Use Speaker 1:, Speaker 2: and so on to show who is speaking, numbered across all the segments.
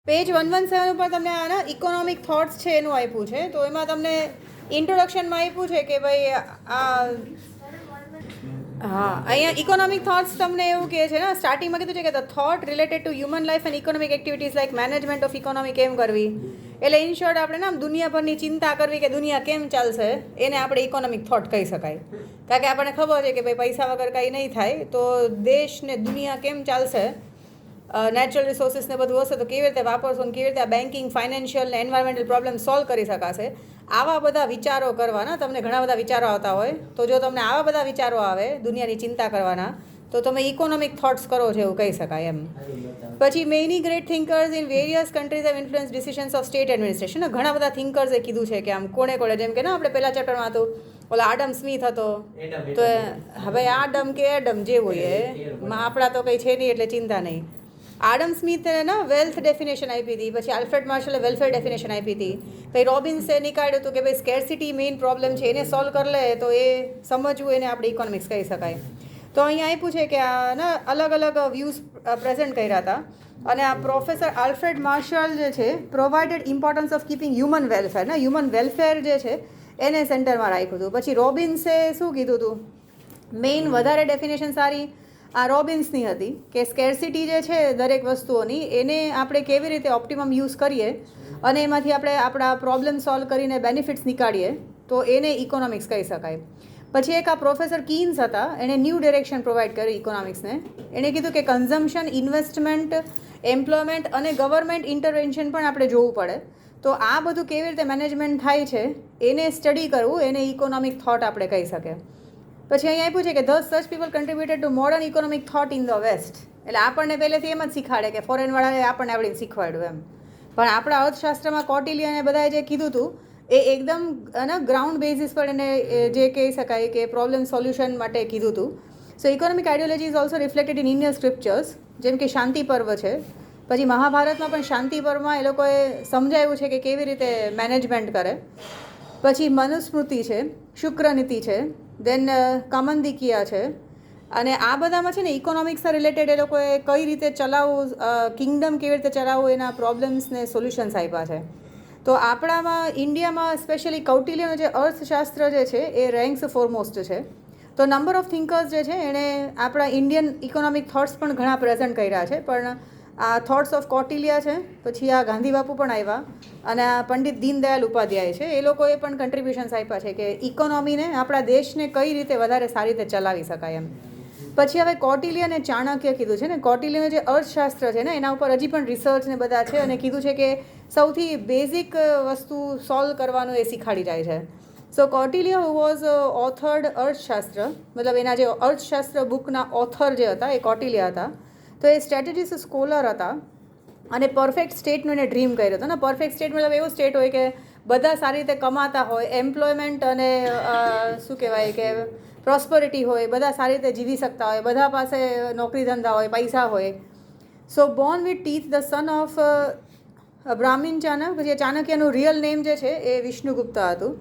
Speaker 1: Page 117 ઉપર તમને આના ઇકોનોમિક થોટ્સ છે એનું આપ્યું છે. તો એમાં તમને ઇન્ટ્રોડક્શનમાં આપ્યું છે કે ભાઈ અહીંયા ઇકોનોમિક થોટ્સ તમને એવું કહે છે ને, સ્ટાર્ટિંગમાં કીધું છે કે the thought related to human life and economic activities like management of economy કેમ કરવી. એટલે ઇન શોર્ટ આપણે આમ દુનિયાભરની ચિંતા કરવી કે દુનિયા કેમ ચાલશે એને આપણે ઇકોનોમિક થોટ કહી શકાય. કારણ કે આપણને ખબર છે કે ભાઈ પૈસા વગર કંઈ નહીં થાય, તો દેશ ને દુનિયા કેમ ચાલશે, નેચરલ રિસોર્સિસને બધું હશે તો કેવી રીતે વાપરશો અને કેવી રીતે આ બેન્કિંગ, ફાઇનાન્શિયલ ને એન્વાયરમેન્ટલ પ્રોબ્લેમ સોલ્વ કરી શકાશે, આવા બધા વિચારો કરવાના. તમને ઘણા બધા વિચારો આવતા હોય, તો જો તમને આવા બધા વિચારો આવે દુનિયાની ચિંતા કરવાના, તો તમે ઇકોનોમિક થોટ્સ કરો છો એવું કહી શકાય એમ. પછી many great thinkers in various countries have influence decisions of state administration. ઘણા બધા થિંકર્સે કીધું છે કે આમ કોણે જેમ કે ને આપણે પહેલા ચેપ્ટરમાં હતું ઓલા આડમ સ્મિથ હતો, તો હવે આડમ કે એડમ જે હોય આપણા તો કંઈ છે નહીં એટલે ચિંતા નહીં. આડમ સ્મિથે વેલ્થ ડેફિનેશન આપી હતી, પછી આલ્ફ્રેડ માર્શલે વેલફેર ડેફિનેશન આપી હતી, પછી રોબિન્સે નીકાળ્યું હતું કે ભાઈ સ્કેર્સિટી મેઇન પ્રોબ્લેમ છે, એને સોલ્વ કરી લે તો એ સમજવું એને આપણે ઇકોનોમિક્સ કહી શકાય. તો અહીંયા આપ્યું છે કે આ અલગ અલગ વ્યૂઝ પ્રેઝન્ટ કર્યા હતા. અને આ પ્રોફેસર આલ્ફ્રેડ માર્શલ જે છે provided importance of keeping human welfare, human welfare જે છે એને સેન્ટરમાં રાખ્યું હતું. પછી રોબિન્સે શું કીધું હતું, મેઇન વધારે ડેફિનેશન સારી આ રોબિન્સની હતી કે સ્કેર્સિટી જે છે દરેક વસ્તુઓની, એને આપણે કેવી રીતે ઓપ્ટિમમ યુઝ કરીએ અને એમાંથી આપણે આપણા પ્રોબ્લેમ સોલ્વ કરીને બેનિફિટ્સ નીકાળીએ તો એને ઇકોનોમિક્સ કહી શકાય. પછી એક આ પ્રોફેસર કીન્સ હતા, એણે ન્યૂ ડિરેક્શન પ્રોવાઈડ કરી ઇકોનોમિક્સને. એણે કીધું કે કન્ઝમ્પશન, ઇન્વેસ્ટમેન્ટ, એમ્પ્લોયમેન્ટ અને ગવર્મેન્ટ ઇન્ટરવેન્શન પણ આપણે જોવું પડે. તો આ બધું કેવી રીતે મેનેજમેન્ટ થાય છે એને સ્ટડી કરવું, એને ઇકોનોમિક થોટ આપણે કહી શકીએ. પછી અહીંયા આપ્યું છે કે thus such people contributed to modern economic thought in the west. એટલે આપણને પહેલેથી એમ જ શીખવાડે કે ફોરેનવાળાએ આપણને આવડીને શીખવાડ્યું એમ. પણ આપણા અર્થશાસ્ત્રમાં કોટિલિયને બધાએ જે કીધું હતું એ એકદમ ગ્રાઉન્ડ બેઝિસ પર એને જે કહી શકાય કે પ્રોબ્લેમ સોલ્યુશન માટે કીધું હતું. So economic ideology is also reflected in Indian scriptures, જેમ કે શાંતિ પર્વ છે. પછી મહાભારતમાં પણ શાંતિ પર્વમાં એ લોકોએ સમજાવ્યું છે કે કેવી રીતે મેનેજમેન્ટ કરે. પછી મનુસ્મૃતિ છે, શુક્રનીતિ છે, દેન કામંદિકિયા છે. અને આ બધામાં છે ને ઇકોનોમિક્સ રિલેટેડ એ લોકોએ કઈ રીતે ચલાવવું, કિંગડમ કેવી રીતે ચલાવવું, એના પ્રોબ્લેમ્સને સોલ્યુશન્સ આપ્યા છે. તો આપણામાં ઇન્ડિયામાં સ્પેશિયલી કૌટિલ્યનો જે અર્થશાસ્ત્ર જે છે એ રેન્ક્સ ફોરમોસ્ટ છે. તો નંબર ઓફ થિંકર્સ જે છે એણે આપણા ઇન્ડિયન ઇકોનોમિક થોટ્સ પણ ઘણા પ્રેઝન્ટ કર્યા છે. પણ આ થોટ્સ ઓફ કૌટિલ્ય છે, પછી આ ગાંધી બાપુ પણ આવ્યા, અને આ પંડિત દીનદયાલ ઉપાધ્યાય છે, એ લોકોએ પણ કન્ટ્રીબ્યુશન્સ આપ્યા છે કે ઇકોનોમીને, આપણા દેશને કઈ રીતે વધારે સારી રીતે ચલાવી શકાય એમ. પછી હવે કૌટિલ્ય અને ચાણક્ય કીધું છે ને, કૌટિલ્યનું જે અર્થશાસ્ત્ર છે ને એના ઉપર હજી પણ રિસર્ચ ને બધા છે, અને કીધું છે કે સૌથી બેઝિક વસ્તુ સોલ્વ કરવાનું એ શીખાડી જાય છે. સો કૌટિલ્ય હુ વોઝ ઓથર્ડ અર્થશાસ્ત્ર, મતલબ એના જે અર્થશાસ્ત્ર બુકના ઓથર જે હતા એ કૌટિલ્ય હતા. તો એ સ્ટ્રેટેજીસ સ્કોલર હતા અને પરફેક્ટ સ્ટેટનું એને ડ્રીમ કર્યો હતો ને. પરફેક્ટ સ્ટેટ મતલબ એવો સ્ટેટ હોય કે બધા સારી રીતે કમાતા હોય, એમ્પ્લોયમેન્ટ અને શું કહેવાય કે પ્રોસ્પરિટી હોય, બધા સારી રીતે જીવી શકતા હોય, બધા પાસે નોકરી ધંધા હોય, પૈસા હોય. So born with teeth, the son of Brahmin Chanakya. પછી ચાણક્યનું રિયલ નેમ જે છે એ વિષ્ણુગુપ્ત હતું.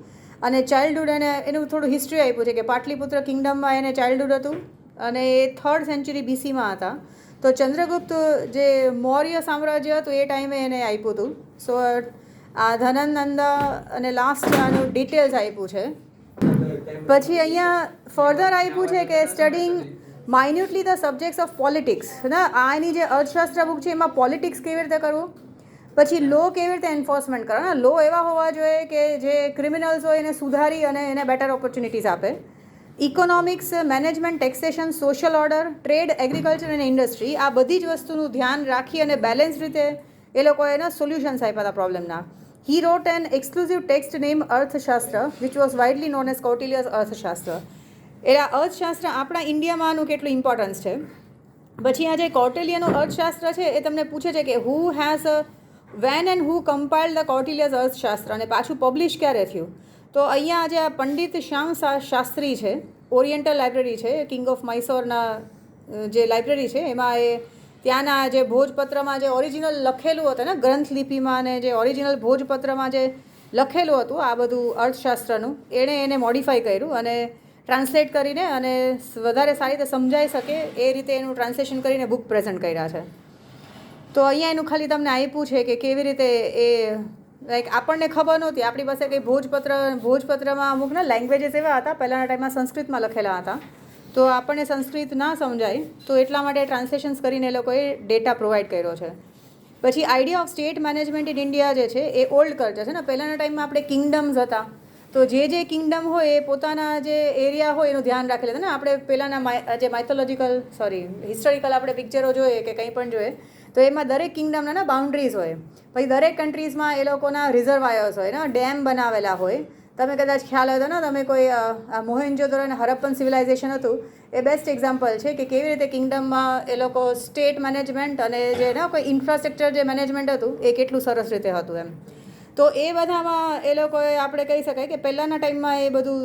Speaker 1: અને ચાઇલ્ડહુડ એનું થોડું હિસ્ટ્રી આપ્યું છે કે પાટલીપુત્ર કિંગડમમાં એને ચાઇલ્ડહુડ હતું અને એ 3rd સેન્ચુરી BC-માં હતા. તો ચંદ્રગુપ્ત જે મૌર્ય સામ્રાજ્ય હતું એ ટાઈમે એને આપ્યું હતું. સો આ ધનનંદા અને લાસ્ટ આનું ડિટેલ્સ આપ્યું છે. પછી અહીંયા ફર્ધર આપ્યું છે કે studying minutely the subjects of politics. આ એની જે અર્થશાસ્ત્ર બુક છે એમાં પોલિટિક્સ કેવી રીતે કરવું, પછી લો કેવી રીતે એન્ફોર્સમેન્ટ કરવાના. લો એવા હોવા જોઈએ કે જે ક્રિમિનલ્સ હોય એને સુધારી અને એને બેટર ઓપોર્ચ્યુનિટીઝ આપે. Economics, management, taxation, social order, trade, agriculture અને ઇન્ડસ્ટ્રી, આ બધી જ વસ્તુનું ધ્યાન રાખી અને બેલેન્સ રીતે એ લોકોએ એના સોલ્યુશન્સ આપ્યા હતા પ્રોબ્લેમના. He wrote an exclusive text name Arthashastra which was widely known as Kautilya's Arthashastra. એટલે અર્થશાસ્ત્ર આપણા ઇન્ડિયામાં આનું કેટલું ઇમ્પોર્ટન્સ છે. પછી આ જે કૌટિલ્યનું અર્થશાસ્ત્ર છે એ તમને પૂછે છે કે who has when and who compiled the Kautilya's Arthashastra, અને પાછું પબ્લિશ ક્યારે થયું. તો અહીંયા આજે આ પંડિત શ્યામ શાસ્ત્રી છે, ઓરિએન્ટલ લાઇબ્રેરી છે, કિંગ ઓફ મૈસોરના જે લાઇબ્રેરી છે એમાં એ ત્યાંના જે ભોજપત્રમાં જે ઓરિજિનલ લખેલું હતું ને ગ્રંથ લિપિમાં, અને જે ઓરિજિનલ ભોજપત્રમાં જે લખેલું હતું આ બધું અર્થશાસ્ત્રનું, એણે એને મોડિફાઈ કર્યું અને ટ્રાન્સલેટ કરીને અને વધારે સારી રીતે સમજાઈ શકે એ રીતે એનું ટ્રાન્સલેશન કરીને બુક પ્રેઝન્ટ કર્યા છે. તો અહીંયા એનું ખાલી તમને આપ્યું છે કે કેવી રીતે એ લાઈક આપણને ખબર નહોતી, આપણી પાસે કંઈ ભોજપત્રમાં અમુક ને લેંગ્વેજીસ એવા હતા પહેલાંના ટાઈમમાં સંસ્કૃતમાં લખેલા હતા, તો આપણને સંસ્કૃત ના સમજાય, તો એટલા માટે ટ્રાન્સલેશન્સ કરીને એ લોકોએ ડેટા પ્રોવાઈડ કર્યો છે. પછી idea of state management in India જે છે એ ઓલ્ડ કલ્ચર છે ને. પહેલાંના ટાઈમમાં આપણે કિંગડમ્સ હતા, તો જે કિંગડમ હોય એ પોતાના જે એરિયા હોય એનું ધ્યાન રાખેલા હતા ને. આપણે પહેલાંના જે હિસ્ટોરિકલ આપણે પિક્ચરો જોઈએ કે કંઈ પણ જોઈએ તો એમાં દરેક કિંગડમના બાઉન્ડ્રીઝ હોય. પછી દરેક કન્ટ્રીઝમાં એ લોકોના રિઝર્વાયર્સ હોય ને, ડેમ બનાવેલા હોય. તમે કદાચ ખ્યાલ હોય તો ને તમે કોઈ મોહેન્જો-દડો અને હરપ્પન સિવિલાઇઝેશન હતું એ બેસ્ટ એક્ઝામ્પલ છે કે કેવી રીતે કિંગડમમાં એ લોકો સ્ટેટ મેનેજમેન્ટ અને જે ને કોઈ ઇન્ફ્રાસ્ટ્રક્ચર જે મેનેજમેન્ટ હતું એ કેટલું સરસ રીતે હતું એમ. તો એ બધામાં એ લોકોએ આપણે કહી શકાય કે પહેલાંના ટાઈમમાં એ બધું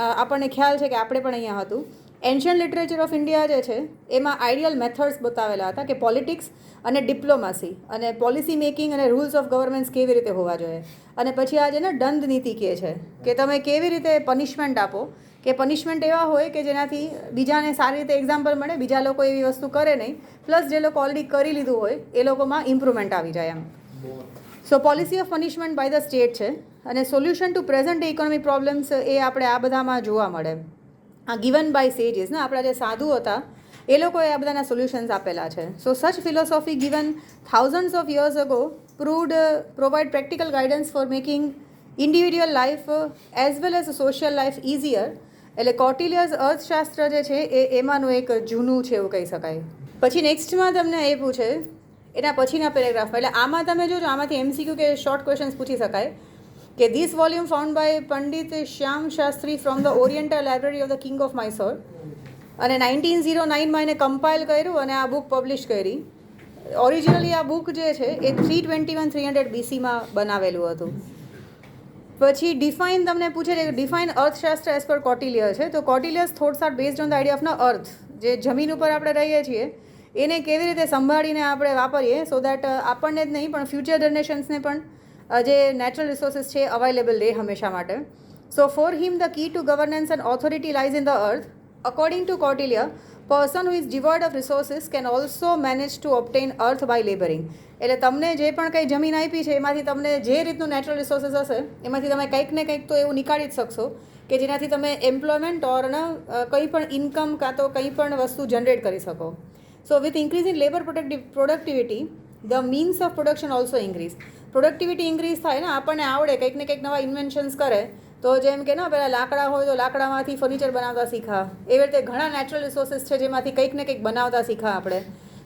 Speaker 1: આપણને ખ્યાલ છે કે આપણે પણ અહીંયા હતું. એન્શિયન્ટ લિટરેચર ઓફ ઇન્ડિયા જે છે એમાં આઈડિયલ મેથડ્સ બતાવેલા હતા કે પોલિટિક્સ અને ડિપ્લોમસી અને પોલિસી મેકિંગ અને રૂલ્સ ઓફ ગવર્નન્સ કેવી રીતે હોવા જોઈએ. અને પછી આ જે ને દંડ નીતિ કહે છે કે તમે કેવી રીતે પનિશમેન્ટ આપો, કે પનિશમેન્ટ એવા હોય કે જેનાથી બીજાને સારી રીતે એક્ઝામ્પલ મળે, બીજા લોકો એવી વસ્તુ કરે નહીં, પ્લસ જે લોકો ઓલરેડી કરી લીધું હોય એ લોકોમાં ઇમ્પ્રુવમેન્ટ આવી જાય એમ. So policy of punishment by the state છે. અને solution to present economic problems એ આપણે આ બધામાં જોવા મળે. આ ગિવન બાય સેજીસ ને, આપણા જે સાધુ હતા એ લોકોએ આ બધાના સોલ્યુશન્સ આપેલા છે. So such philosophy given thousands of years ago provide practical guidance for making individual life as well as social life easier. એટલે કોટિલિયસ અર્થશાસ્ત્ર જે છે એ એમાંનું એક જૂનું છે એવું કહી શકાય. પછી નેક્સ્ટમાં તમને એ પૂછે એના પછીના પેરેગ્રાફમાં, એટલે આમાં તમે જોજો આમાંથી MCQ કે શોર્ટ ક્વેશ્ચન્સ પૂછી શકાય કે this volume found by Pandit Shyam Shastri from the oriental library of the king of Mysore, અને 1909માં એને કમ્પાઇલ કર્યું અને આ બુક પબ્લિશ કરી. ઓરિજિનલી આ બુક જે છે એ 321-300 BCમાં બનાવેલું હતું. પછી ડિફાઇન તમને પૂછે છે કે ડિફાઇન અર્થશાસ્ત્ર એઝ પર કોટિલિયર છે. તો Kautilya's thoughts are based on the idea of ન અર્થ, જે જમીન ઉપર આપણે રહીએ છીએ એને કેવી રીતે સંભાળીને આપણે વાપરીએ સો દેટ આપણને જ નહીં પણ ફ્યુચર જનરેશન્સને પણ જે નેચરલ રિસોર્સિસ છે અવેલેબલ રહે હંમેશા માટે. So for him the key to governance and authority lies in the artha. According to Kautilya, person who is devoid of resources can also manage to obtain artha by labouring. એટલે તમને જે પણ કંઈ જમીન આપી છે એમાંથી તમને જે રીતનું નેચરલ રિસોર્સિસ હશે એમાંથી તમે કંઈક ને કંઈક તો એવું નીકાળી જ શકશો કે જેનાથી તમે એમ્પ્લોયમેન્ટ ઓર કંઈ પણ ઇન્કમ કાં તો કંઈ પણ વસ્તુ જનરેટ કરી શકો. સો with increase in labour productivity the means of production also increase. Productivity increase થાય ને, આપણને આવડે કંઈક ને કંઈક નવા ઇન્વેન્શન્સ કરે, તો જેમ કે ને પહેલાં લાકડા હોય તો લાકડામાંથી ફર્નિચર બનાવતા શીખા, એવી રીતે ઘણા નેચરલ રિસોર્સિસ છે જેમાંથી કંઈક ને કંઈક બનાવતા શીખા આપણે.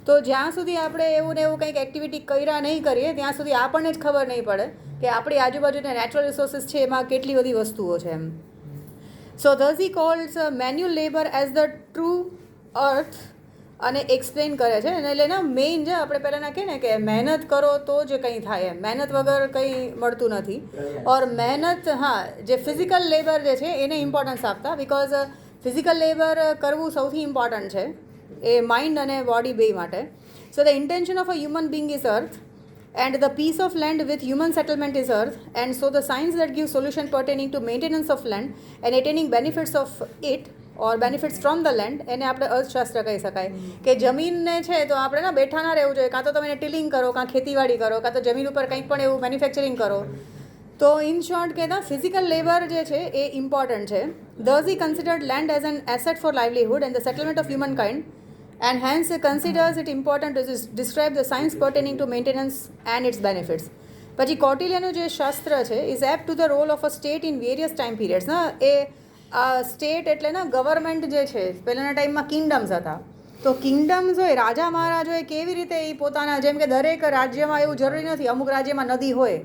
Speaker 1: તો જ્યાં સુધી આપણે એવું ને એવું કંઈક એક્ટિવિટી કર્યા નહીં કરીએ ત્યાં સુધી આપણને જ ખબર નહીં પડે કે આપણી આજુબાજુના નેચરલ રિસોર્સિસ છે એમાં કેટલી બધી વસ્તુઓ છે એમ. So thus he calls manual labour as the true artha અને એક્સપ્લેન કરે છે. અને એટલે ને મેઇન જે આપણે પહેલાંના કહે ને કે મહેનત કરો તો જ કંઈ થાય એમ, મહેનત વગર કંઈ મળતું નથી. ઓર મહેનત, હા, જે ફિઝિકલ લેબર જે છે એને ઇમ્પોર્ટન્સ આપતા, બિકોઝ ફિઝિકલ લેબર કરવું સૌથી ઇમ્પોર્ટન્ટ છે એ માઇન્ડ અને બોડી બે માટે. So the intention of a human being is artha and the piece of land with human settlement is earth, and so the science that gives solution pertaining to maintenance of land and attaining benefits of it or benefits from the land એને આપણે અર્થશાસ્ત્ર કહી શકાય. કે જમીનને છે તો આપણે ને બેઠા ના રહેવું જોઈએ, કાં તો તમે એને ટિલિંગ કરો, કાં ખેતીવાડી કરો, કાં તો જમીન ઉપર કંઈક પણ એવું મેન્યુફેક્ચરિંગ કરો. તો ઇન શોર્ટ કહેતા ફિઝિકલ લેબર જે છે એ ઇમ્પોર્ટન્ટ છે. thus he considered land as an asset for livelihood and the settlement of humankind, and hence considers it important to describe the science pertaining to maintenance and its benefits. પછી કોટિલિયાનું જે શાસ્ત્ર છે is apt to the role of a state in various time periods. એ state એટલે ને government જે છે પહેલાંના ટાઈમમાં કિંગડમ્સ હતા, તો કિંગડમ્સ હોય, રાજા મહારાજોએ કેવી રીતે એ પોતાના, જેમ કે દરેક રાજ્યમાં એવું જરૂરી નથી, અમુક રાજ્યમાં નદી હોય,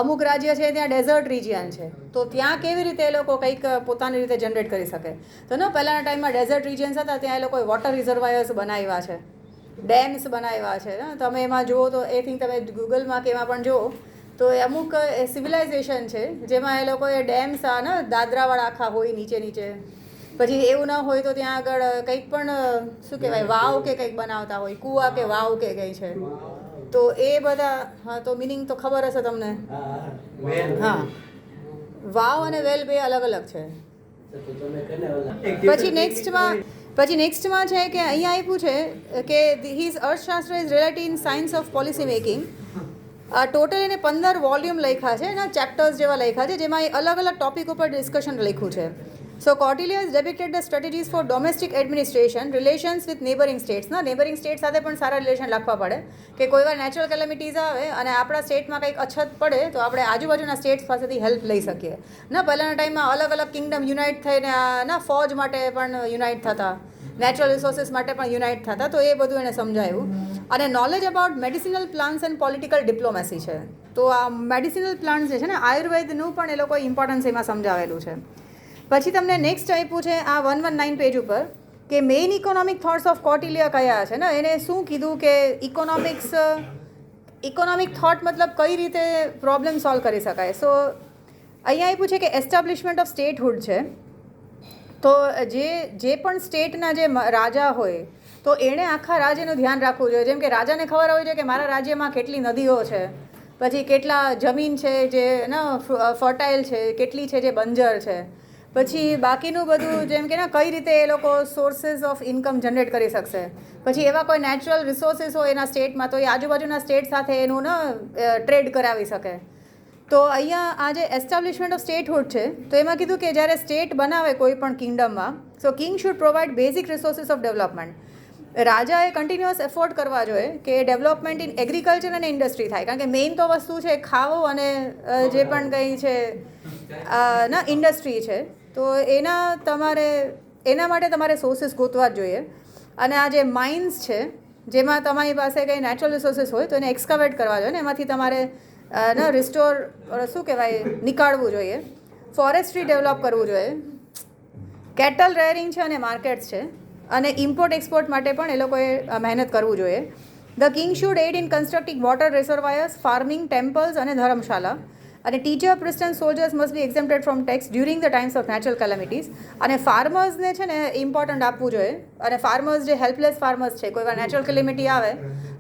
Speaker 1: અમુક રાજ્ય છે ત્યાં ડેઝર્ટ રિજિયન છે, તો ત્યાં કેવી રીતે એ લોકો કંઈક પોતાની રીતે જનરેટ કરી શકે. તો ને પહેલાંના ટાઈમમાં ડેઝર્ટ રિજિયન્સ હતા ત્યાં એ લોકોએ વોટર રિઝર્વાયર્સ બનાવ્યા છે, ડેમ્સ બનાવ્યા છે. તમે એમાં જુઓ તો એ થિંક તમે ગૂગલમાં કે એમાં પણ જુઓ તો એ અમુક સિવિલાઇઝેશન છે જેમાં એ લોકોએ ડેમ્સ ને દાદરાવાળા આખા હોય નીચે નીચે. પછી એવું ન હોય તો ત્યાં આગળ કંઈક પણ શું કહેવાય વાવ કે કંઈક બનાવતા હોય, કૂવા કે વાવ કે કંઈ છે. તો એ બધા, હા, તો મિનિંગ તો ખબર હશે તમને. હા, વાવ અને વેલ બે અલગ અલગ છે. પછી નેક્સ્ટમાં પછી નેક્સ્ટમાં છે કે અહીંયા આપ્યું છે કે હિઝ અર્થશાસ્ત્ર is related in science of policy making. Total એને 15 વોલ્યુમ લખ્યા છે એના ચેપ્ટર્સ જેવા લખ્યા છે, જેમાં એ અલગ અલગ ટોપિક ઉપર ડિસ્કશન લખ્યું છે. સો Kautilya has depicted the strategies for domestic administration, relations with neighboring states. ના નેબરિંગ સ્ટેટ સાથે પણ સારા રિલેશન રાખવા પડે કે કોઈ વાર નેચરલ કેલેમિટીઝ આવે અને આપણા સ્ટેટમાં કંઈક અછત પડે તો આપણે આજુબાજુના સ્ટેટ્સ પાસેથી હેલ્પ લઈ શકીએ. ના પહેલાંના ટાઈમમાં અલગ અલગ કિંગડમ યુનાઇટ થઈને ના ફોજ માટે પણ યુનાઇટ થતા, નેચરલ રિસોર્સિસ માટે પણ યુનાઇટ થતા, તો એ બધું એને સમજાયું. અને knowledge about medicinal plants and political diplomacy છે. તો આ મેડિસિનલ પ્લાન્ટ્સ જે છે ને આયુર્વેદનું પણ એ લોકોએ ઇમ્પોર્ટન્સ એમાં સમજાવેલું છે. પછી તમને નેક્સ્ટ આપ્યું છે આ 119 પેજ ઉપર કે main economic thoughts of Kautilya કયા છે ને. એને શું કીધું કે ઇકોનોમિક થોટ મતલબ કઈ રીતે પ્રોબ્લેમ સોલ્વ કરી શકાય. સો અહીંયા આપ્યું છે કે એસ્ટાબ્લિશમેન્ટ ઓફ સ્ટેટહુડ છે. તો જે પણ સ્ટેટના જે રાજા હોય તો એણે આખા રાજ્યનું ધ્યાન રાખવું જોઈએ. જેમ કે રાજાને ખબર હોય છે કે મારા રાજ્યમાં કેટલી નદીઓ છે, પછી કેટલા જમીન છે જે ફર્ટાઇલ છે, કેટલી છે જે બંજર છે, પછી બાકીનું બધું જેમ કે કઈ રીતે એ લોકો સોર્સિસ ઓફ ઇન્કમ જનરેટ કરી શકશે. પછી એવા કોઈ નેચરલ રિસોર્સિસ હોય એના સ્ટેટમાં તો એ આજુબાજુના સ્ટેટ સાથે એનું ટ્રેડ કરાવી શકે. તો અહીંયા આ જે એસ્ટાબ્લિશમેન્ટ ઓફ સ્ટેટહુડ છે તો એમાં કીધું કે જ્યારે સ્ટેટ બનાવે કોઈ પણ કિંગડમમાં, so king should provide basic resources of development. રાજાએ કન્ટિન્યુઅસ એફોર્ટ કરવા જોઈએ કે ડેવલપમેન્ટ ઇન એગ્રીકલ્ચર અને ઇન્ડસ્ટ્રી થાય, કારણ કે મેઇન તો વસ્તુ છે ખાવું અને જે પણ કંઈ છે ઇન્ડસ્ટ્રી છે. તો એના માટે તમારે સોર્સિસ ગોતવા જ જોઈએ. અને આ જે માઇન્સ છે જેમાં તમારી પાસે કંઈ નેચરલ રિસોર્સિસ હોય તો એને એક્સકાવેટ કરવા જોઈએ ને એમાંથી તમારે રિસ્ટોર શું કહેવાય નીકાળવું જોઈએ. ફોરેસ્ટ્રી ડેવલપ કરવું જોઈએ. કેટલ રેરિંગ છે અને માર્કેટ્સ છે, અને ઇમ્પોર્ટ એક્સપોર્ટ માટે પણ એ લોકોએ મહેનત કરવું જોઈએ. The king should aid in constructing water reservoirs, farming, temples અને ધર્મશાલા. અને teacher, priest and soldiers must be exempted from tax during the times of natural calamities. અને ફાર્મર્સને છે ને ઇમ્પોર્ટન્ટ આપવું જોઈએ. અને ફાર્મર્સ જે હેલ્પલેસ ફાર્મર્સ છે, કોઈ વાર નેચરલ કેલેમિટી આવે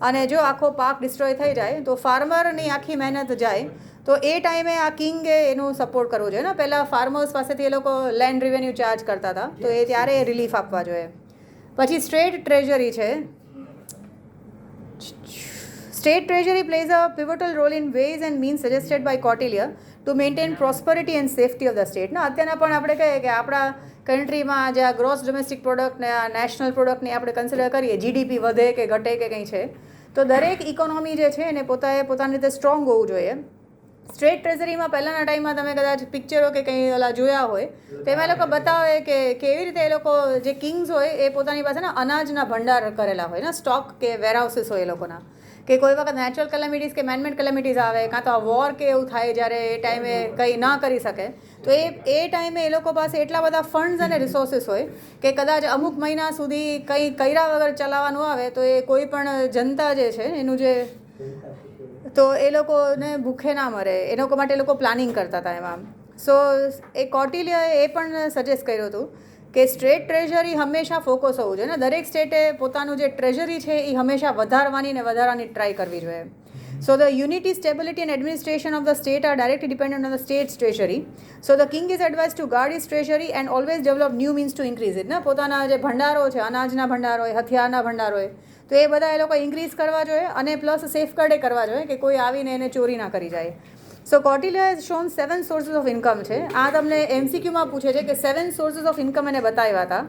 Speaker 1: અને જો આખો પાક ડિસ્ટ્રોય થઈ જાય તો ફાર્મરની આખી મહેનત જાય. તો એ ટાઈમે આ કિંગે એનું સપોર્ટ કરવું જોઈએ ને. પહેલાં ફાર્મર્સ પાસેથી એ લોકો લેન્ડ રિવેન્યુ ચાર્જ કરતા હતા, તો એ ત્યારે રિલીફ આપવા જોઈએ. પછી સ્ટેટ ટ્રેઝરી છે. State treasury plays a pivotal role in ways and means suggested by Kautilya to maintain prosperity and safety of the state. અત્યારના પણ આપણે કહીએ કે આપણા કન્ટ્રીમાં જે આ ગ્રોસ ડોમેસ્ટિક પ્રોડક્ટ ને આ નેશનલ પ્રોડક્ટની આપણે કન્સિડર કરીએ, જીડીપી વધે કે ઘટે કે કંઈ છે, તો દરેક ઇકોનોમી જે છે એને પોતાની રીતે સ્ટ્રોંગ હોવું જોઈએ. સ્ટેટ ટ્રેઝરીમાં પહેલાંના ટાઈમમાં તમે કદાચ પિક્ચરો કે કંઈ ઓલા જોયા હોય તો એમાં એ લોકો બતાવે કે કેવી રીતે એ લોકો જે કિંગ્સ હોય એ પોતાની પાસે અનાજના ભંડાર કરેલા હોય ને, સ્ટોક કે વેરહાઉસીસ હોય એ લોકોના. કે કોઈ વખત નેચરલ કેલેમિટીઝ કે મેનમેડ કેલેમિટીઝ આવે, કાં તો આ વોર કે એવું થાય જ્યારે એ ટાઈમે કંઈ ના કરી શકે, તો એ ટાઈમે એ લોકો પાસે એટલા બધા ફંડ્સ અને રિસોર્સિસ હોય કે કદાચ અમુક મહિના સુધી કંઈ કર્યા વગર ચલાવવાનું આવે તો એ કોઈ પણ જનતા જે છે એનું જે તો એ લોકોને ભૂખે ના મરે, એ લોકો માટે એ લોકો પ્લાનિંગ કરતા હતા એમાં. સો એ Kautilyaએ એ પણ સજેસ્ટ કર્યું હતું કે સ્ટેટ ટ્રેઝરી હંમેશા ફોકસ હોવું જોઈએ ને. દરેક સ્ટેટે પોતાનું જે ટ્રેઝરી છે એ હંમેશા વધારવાની ટ્રાય કરવી જોઈએ. So the unity, stability and administration of the state are directly dependent on the state's treasury. So the king is advise to guard is treasury and always develop new means to increase it. ને પોતાના જે ભંડારો છે, અનાજના ભંડાર હોય, હથિયારના ભંડાર હોય, તો એ બધા એ લોકો ઇન્ક્રીઝ કરવા જોઈએ અને પ્લસ સેફગાર્ડે કરવા જોઈએ કે કોઈ આવીને એને ચોરી ના કરી જાય. સો Kautilya has shown 7 sources of income છે. આ તમને MCQમાં પૂછે છે કે 7 sources of income એને બતાવ્યા હતા.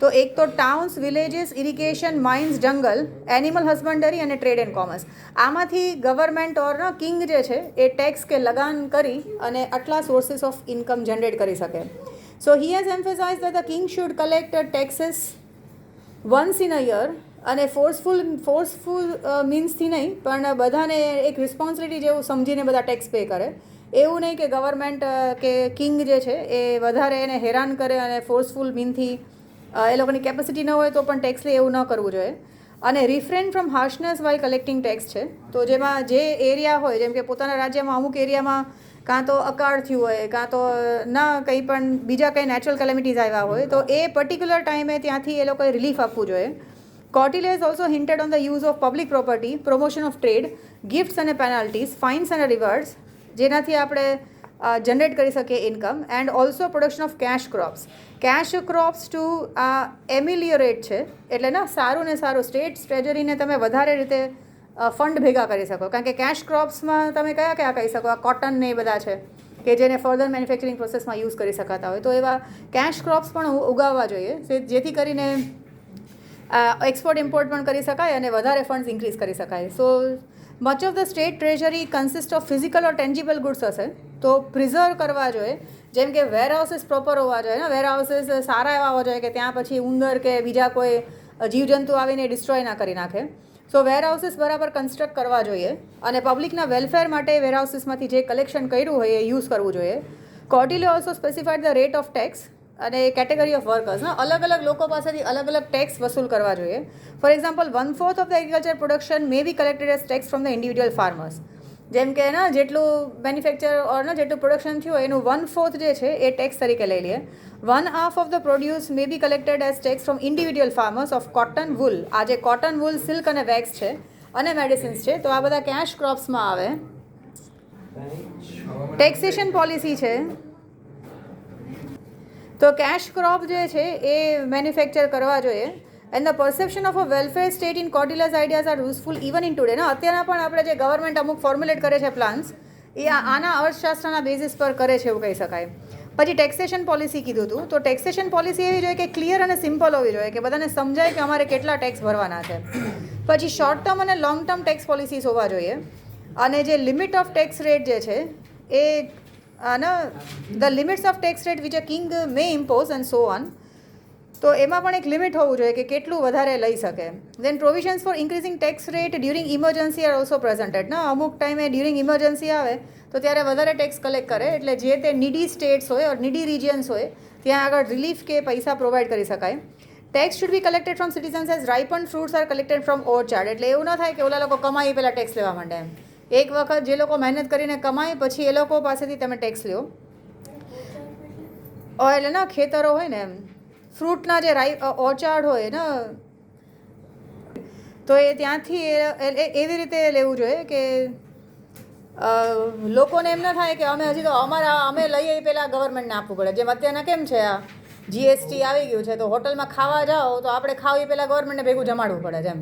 Speaker 1: તો એક તો ટાઉન્સ, વિલેજીસ, ઇરિગેશન, માઇન્સ, જંગલ, એનિમલ હસબન્ડરી અને ટ્રેડ એન્ડ કોમર્સ. આમાંથી ગવર્મેન્ટ ઓર કિંગ જે છે એ ટેક્સ કે લગાન કરી અને આટલા સોર્સિસ ઓફ ઇન્કમ જનરેટ કરી શકે. So he has emphasize that the king should collect taxes once in a year. અને ફોર્સફુલ મીન્સથી નહીં, પણ બધાને એક રિસ્પોન્સિબિલિટી જેવું સમજીને બધા ટેક્સ પે કરે. એવું નહીં કે ગવર્મેન્ટ કે કિંગ જે છે એ વધારે એને હેરાન કરે અને ફોર્સફુલ મીનથી એ લોકોની કેપેસિટી ન હોય તો પણ ટેક્સ લે, એવું ન કરવું જોઈએ. અને રિફ્રેન ફ્રોમ હાર્શનેસ વાઇલ કલેક્ટિંગ ટેક્સ છે. તો જેમાં જે એરિયા હોય, જેમ કે પોતાના રાજ્યમાં અમુક એરિયામાં કાં તો અકાળ થયું હોય, કાં તો ના કંઈ પણ બીજા કંઈ નેચરલ કેલેમિટીઝ આવ્યા હોય, તો એ પર્ટિક્યુલર ટાઈમે ત્યાંથી એ લોકોએ રિલીફ આપવું જોઈએ. Kautilya has also hinted on the use of public property, promotion of trade, gifts and penalties, fines and rewards, જેનાથી આપણે જનરેટ કરી શકીએ income. And also production of cash crops to ameliorate છે, એટલે ને સારું ને સારું સ્ટેટ ટ્રેજરીને તમે વધારે રીતે ફંડ ભેગા કરી શકો. કારણ કે કેશ ક્રોપ્સમાં તમે કયા કયા કહી શકો, આ કોટન ને એ બધા છે કે જેને ફર્ધર મેન્યુફેક્ચરિંગ પ્રોસેસમાં યુઝ કરી શકાતા હોય, તો એવા કેશ ક્રોપ્સ પણ ઉગાવવા જોઈએ, જેથી કરીને એક્સપોર્ટ ઇમ્પોર્ટ પણ કરી શકાય અને વધારે ફંડ્સ ઇન્ક્રીઝ કરી શકાય. So much of the state treasury consist of physical or tangible goods હશે, તો પ્રિઝર્વ કરવા જોઈએ. જેમ કે વેર હાઉસીસ પ્રોપર હોવા જોઈએ ને, વેર હાઉસીસ સારા એવા હોવા જોઈએ કે ત્યાં પછી ઉંદર કે બીજા કોઈ જીવજંતુ આવીને ડિસ્ટ્રોય ના કરી નાખે. સો વેર હાઉસીસ બરાબર કન્સ્ટ્રક્ટ કરવા જોઈએ અને પબ્લિકના વેલફેર માટે વેર હાઉસીસમાંથી જે કલેક્શન કર્યું હોય એ યુઝ કરવું જોઈએ. Kautilya also specified the rate of tax અને કેટેગરી ઓફ વર્કર્સ. અલગ અલગ લોકો પાસેથી અલગ અલગ ટેક્સ વસૂલ કરવા જોઈએ. For example 1/4 of the agriculture production may be collected as tax from the individual farmers. જેમ કે ને જેટલું મેન્યુફેક્ચર ઓર ને જેટલું પ્રોડક્શન થયું હોય એનું 1/4 જે છે એ ટેક્સ તરીકે લઈ લઈએ. 1/2 of the produce may be collected as tax from individual farmers of cotton wool. આ જે કોટન વૂલ, સિલ્ક અને વેક્સ છે અને મેડિસિન્સ છે, તો આ બધા કેશ ક્રોપ્સમાં આવે. ટેક્સેશન પોલિસી છે, તો કેશ ક્રોપ જે છે એ મેન્યુફેક્ચર કરવા જોઈએ. And the perception of a welfare state in Kautilya's ideas are useful even in today. અત્યારના પણ આપણે જે ગવર્મેન્ટ અમુક ફોર્મ્યુલેટ કરે છે પ્લાન્સ, એ આના અર્થશાસ્ત્રના બેઝિસ પર કરે છે એવું કહી શકાય. પછી ટેક્સેશન પોલિસી કીધું હતું, તો ટેક્સેશન પોલિસી એવી જોઈએ કે ક્લિયર અને સિમ્પલ હોવી જોઈએ, કે બધાને સમજાય કે અમારે કેટલા ટેક્સ ભરવાના છે. પછી શોર્ટ ટર્મ અને લોંગ ટર્મ ટેક્સ પોલિસીસ હોવા જોઈએ. અને જે લિમિટ ઓફ ટેક્સ રેટ જે છે એ the limits of tax rate which a king may impose and so on. તો એમાં પણ એક લિમિટ હોવું જોઈએ કે કેટલું વધારે લઈ શકે. Then provisions for increasing tax rate during emergency are also presented. અમુક ટાઈમે ડ્યુરિંગ ઇમરજન્સી આવે તો ત્યારે વધારે ટેક્સ કલેક્ટ કરે, એટલે જે તે નીડી સ્ટેટ્સ હોય ઓર નીડી રિજિયન્સ હોય ત્યાં આગળ રિલીફ કે પૈસા પ્રોવાઈડ કરી શકાય. Tax should be collected from citizens as ripen fruits are collected from orchard. એટલે એવું ન થાય કે ઓલા લોકો કમાઈ પહેલાં ટેક્સ લેવા માંડે એમ. એક વખત જે લોકો મહેનત કરીને કમાય પછી એ લોકો પાસેથી તમે ટેક્સ લ્યો. એટલે ના ખેતરો હોય ને એમ, ફ્રૂટના જે ઓર્ચાર્ડ હોય ને, તો એ ત્યાંથી એવી રીતે લેવું જોઈએ કે લોકોને એમ ન થાય કે અમે હજી તો અમે લઈએ એ પહેલાં ગવર્મેન્ટને આપવું પડે. જેમ અત્યારના કેમ છે, આ જીએસટી આવી ગયું છે, તો હોટલમાં ખાવા જાઓ તો આપણે ખાવી પહેલાં ગવર્મેન્ટને ભેગું જમાડવું પડે, જેમ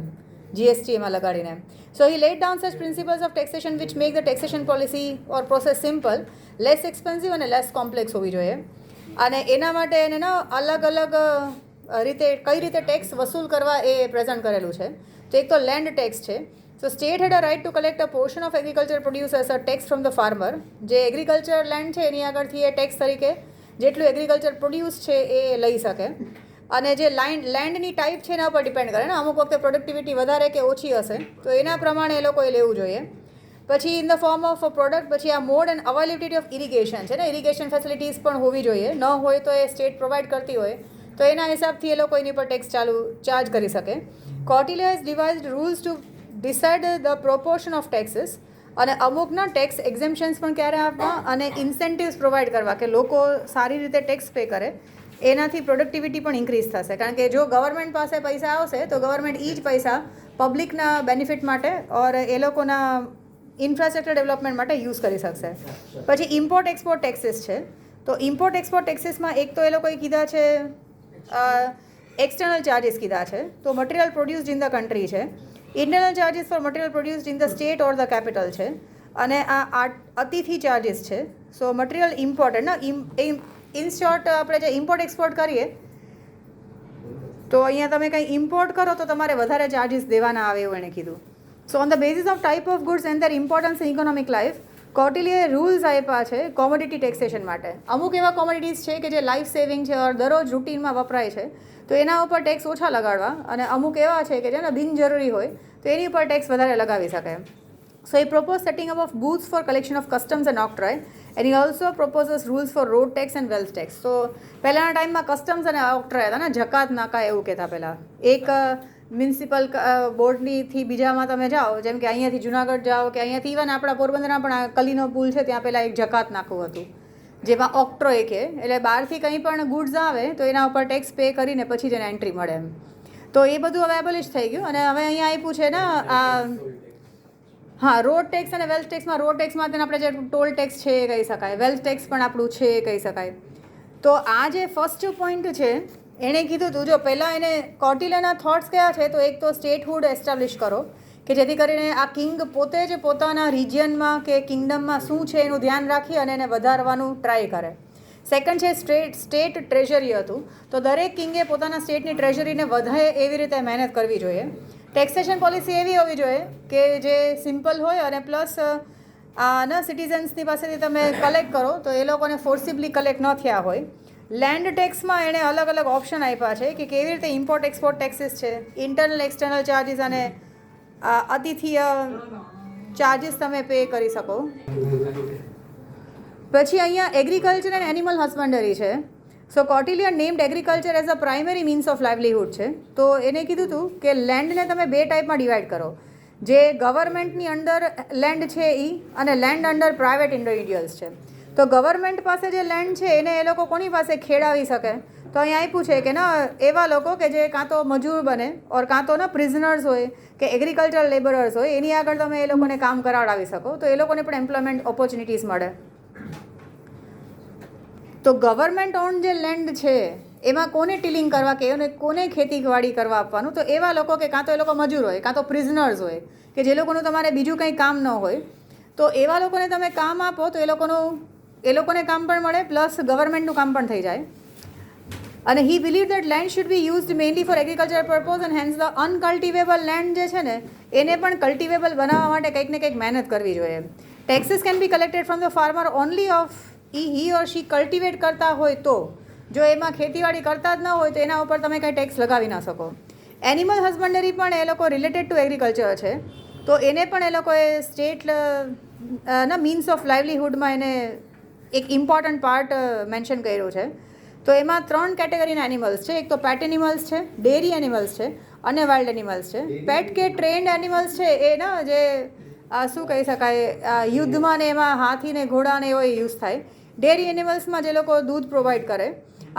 Speaker 1: જીએસટી એમાં લગાડીને. So he laid down such principles of taxation which make the taxation policy or process simple, less expensive અને લેસ કોમ્પ્લેક્સ હોવી જોઈએ. અને એના માટે એને અલગ અલગ રીતે કઈ રીતે ટેક્સ વસૂલ કરવા એ પ્રેઝન્ટ કરેલું છે. તો એક તો લેન્ડ ટેક્સ છે. So state had a right to collect a portion of agriculture produce as a tax from the farmer. જે એગ્રીકલ્ચર લેન્ડ છે એની આગળથી એ ટેક્સ તરીકે જેટલું એગ્રીકલ્ચર પ્રોડ્યુસ છે એ લઈ શકે. અને જે લેન્ડની ટાઈપ છે એના ઉપર ડિપેન્ડ કરે ને, અમુક વખતે પ્રોડક્ટિવિટી વધારે કે ઓછી હશે તો એના પ્રમાણે એ લોકોએ લેવું જોઈએ. પછી in the form of a product, પછી આ mode and availability of irrigation છે ને, ઇરિગેશન ફેસિલિટીઝ પણ હોવી જોઈએ. ન હોય તો એ સ્ટેટ પ્રોવાઈડ કરતી હોય તો એના હિસાબથી એ લોકો એની પર ટેક્સ ચાર્જ કરી શકે. Kautilya has devised rules to decide the proportion of taxes. અને અમુકના ટેક્સ એક્ઝેમ્પશન્સ પણ ક્યારે આપવા અને ઇન્સેન્ટિવ્સ પ્રોવાઈડ કરવા કે લોકો સારી રીતે ટેક્સ પે કરે. એનાથી પ્રોડક્ટિવિટી પણ ઇન્ક્રીઝ થશે. કારણ કે જો ગવર્મેન્ટ પાસે પૈસા આવશે તો ગવર્મેન્ટ એ જ પૈસા પબ્લિકના બેનિફિટ માટે ઓર એ લોકોના ઇન્ફ્રાસ્ટ્રક્ચર ડેવલપમેન્ટ માટે યુઝ કરી શકશે. પછી ઇમ્પોર્ટ એક્સપોર્ટ ટેક્સીસ છે. તો ઇમ્પોર્ટ એક્સપોર્ટ ટેક્સીસમાં એક તો એ લોકોએ કીધા છે એક્સટર્નલ ચાર્જીસ કીધા છે. તો material produced in the country છે. Internal charges for material produced in the state or the capital છે. અને આ અતિથિ ચાર્જીસ છે. સો મટીરિયલ ઇમ્પોર્ટેડ ને, ઇન શોર્ટ આપણે જે ઇમ્પોર્ટ એક્સપોર્ટ કરીએ તો અહીંયા તમે કંઈ ઇમ્પોર્ટ કરો તો તમારે વધારે ચાર્જીસ દેવાના આવે એવું એણે કીધું. So on the basis of type of goods and their importance in economic life, કોર્ટિલીએ રૂલ્સ આપ્યા છે કોમોડિટી ટેક્સેશન માટે. અમુક એવા કોમોડિટીઝ છે કે જે લાઈફ સેવિંગ છે ઓર દરરોજ રૂટીનમાં વપરાય છે તો એના ઉપર ટેક્સ ઓછા લગાડવા, અને અમુક એવા છે કે જેને બિનજરૂરી હોય તો એની ઉપર ટેક્સ વધારે લગાવી શકે. સો એ propose setting up of booths for collection of customs and octroi, and he also proposes rules for road tax and wealth tax. So પહેલાંના ટાઈમમાં કસ્ટમ્સ અને ઓક્ટ્રોય હતા ને, જકાત નાકા એવું કહેતા. પહેલાં એક મ્યુનિસિપલ બોર્ડથી બીજામાં તમે જાઓ, જેમ કે અહીંયાથી જુનાગઢ જાઓ કે અહીંયાથી ઇવન આપણા પોરબંદરના પણ આ કલીનો પુલ છે ત્યાં પહેલાં એક જકાત નાકું હતું જેમાં ઓક્ટ્રોય કે, એટલે બહારથી કંઈ પણ ગુડ્સ આવે તો એના ઉપર ટેક્સ પે કરીને પછી જ એને એન્ટ્રી મળે એમ. તો એ બધું હવે એબોલિશ થઈ ગયું અને હવે અહીંયા આપ્યું છે ને આ હા, રોડ ટેક્સ અને વેલ્થ ટેક્સમાં, રોડ ટેક્સમાં તેને આપણે જે ટોલ ટેક્સ છે એ કહી શકાય, વેલ્થ ટેક્સ પણ આપણું છે એ કહી શકાય. તો આ જે ફર્સ્ટ પોઈન્ટ છે એણે કીધું હતું, જો પહેલાં એને કોટિલિયાના થોટ્સ કયા છે, તો એક તો સ્ટેટહુડ એસ્ટાબ્લિશ કરો કે જેથી કરીને આ કિંગ પોતે જ પોતાના રિજિયનમાં કે કિંગડમમાં શું છે એનું ધ્યાન રાખી અને એને વધારવાનું ટ્રાય કરે. સેકન્ડ છે સ્ટેટ ટ્રેઝરી હતું, તો દરેક કિંગે પોતાના સ્ટેટની ટ્રેઝરીને વધે એવી રીતે મહેનત કરવી જોઈએ. ટેક્સેશન પોલિસી એવી હોવી જોઈએ કે જે સિમ્પલ હોય અને પ્લસ સિટીઝન્સની પાસેથી તમે કલેક્ટ કરો તો એ લોકોને ફોર્સિબલી કલેક્ટ ન થયા હોય. લેન્ડ ટેક્સમાં એણે અલગ અલગ ઓપ્શન આપ્યા છે કે કેવી રીતે ઇમ્પોર્ટ એક્સપોર્ટ ટેક્સીસ છે, ઇન્ટરનલ એક્સટર્નલ ચાર્જીસ અને અતિથિય ચાર્જીસ તમે પે કરી શકો. પછી અહીંયા એગ્રીકલ્ચર એન્ડ એનિમલ હસબન્ડરી છે. So Kautilya named agriculture as a primary means of livelihood છે. તો એને કીધું હતું કે લેન્ડને તમે બે ટાઈપમાં ડિવાઈડ કરો, જે ગવર્મેન્ટની અંડર લેન્ડ છે એ અને લેન્ડ અંડર પ્રાઇવેટ ઇન્ડિવિજ્યુઅલ્સ છે. તો ગવર્મેન્ટ પાસે જે લેન્ડ છે એને એ લોકો કોની પાસે ખેડાવી શકે, તો અહીંયા આપ્યું છે કે ના એવા લોકો કે જે કાં તો મજૂર બને ઓર કાં તો ના પ્રિઝનર્સ હોય કે એગ્રીકલ્ચરલ લેબરર્સ હોય, એની આગળ તમે એ લોકોને કામ કરાવડાવી શકો, તો એ લોકોને પણ એમ્પ્લોયમેન્ટ ઓપોર્ચ્યુનિટીઝ મળે. તો ગવર્મેન્ટ ઓન જે લેન્ડ છે એમાં કોને ટીલિંગ કરવા કે એને કોને ખેતીવાડી કરવા આપવાનું, તો એવા લોકો કે કાં તો એ લોકો મજૂર હોય કાં તો પ્રિઝનર્સ હોય કે જે લોકોનું તમારે બીજું કંઈ કામ ન હોય, તો એવા લોકોને તમે કામ આપો તો એ લોકોને કામ પણ મળે પ્લસ ગવર્મેન્ટનું કામ પણ થઈ જાય. અને he believe that land should be used mainly for agriculture purpose and hence the uncultivable land જે છે ને એને પણ કલ્ટિવેબલ બનાવવા માટે કંઈક ને કંઈક મહેનત કરવી જોઈએ. Taxes can be collected from the farmer only of he or she cultivate કરતા હોય, તો જો એમાં ખેતીવાડી કરતા જ ન હોય તો એના ઉપર તમે કંઈ ટેક્સ લગાવી ના શકો. એનિમલ હસબન્ડરી પણ એ લોકો રિલેટેડ ટુ એગ્રીકલ્ચર છે, તો એને પણ એ લોકોએ સ્ટેટ મીન્સ ઓફ લાઇવલીહુડમાં એને એક ઇમ્પોર્ટન્ટ પાર્ટ મેન્શન કર્યું છે. તો એમાં 3 કેટેગરીના એનિમલ્સ છે. એક તો પેટ એનિમલ્સ છે, ડેરી એનિમલ્સ છે અને વાઇલ્ડ એનિમલ્સ છે. પેટ કે ટ્રેન્ડ એનિમલ્સ છે એ જે શું કહી શકાય યુદ્ધમાં ને એમાં હાથી ને ઘોડા ને એવો યુઝ થાય. ડેરી એનિમલ્સમાં જે લોકો દૂધ પ્રોવાઈડ કરે,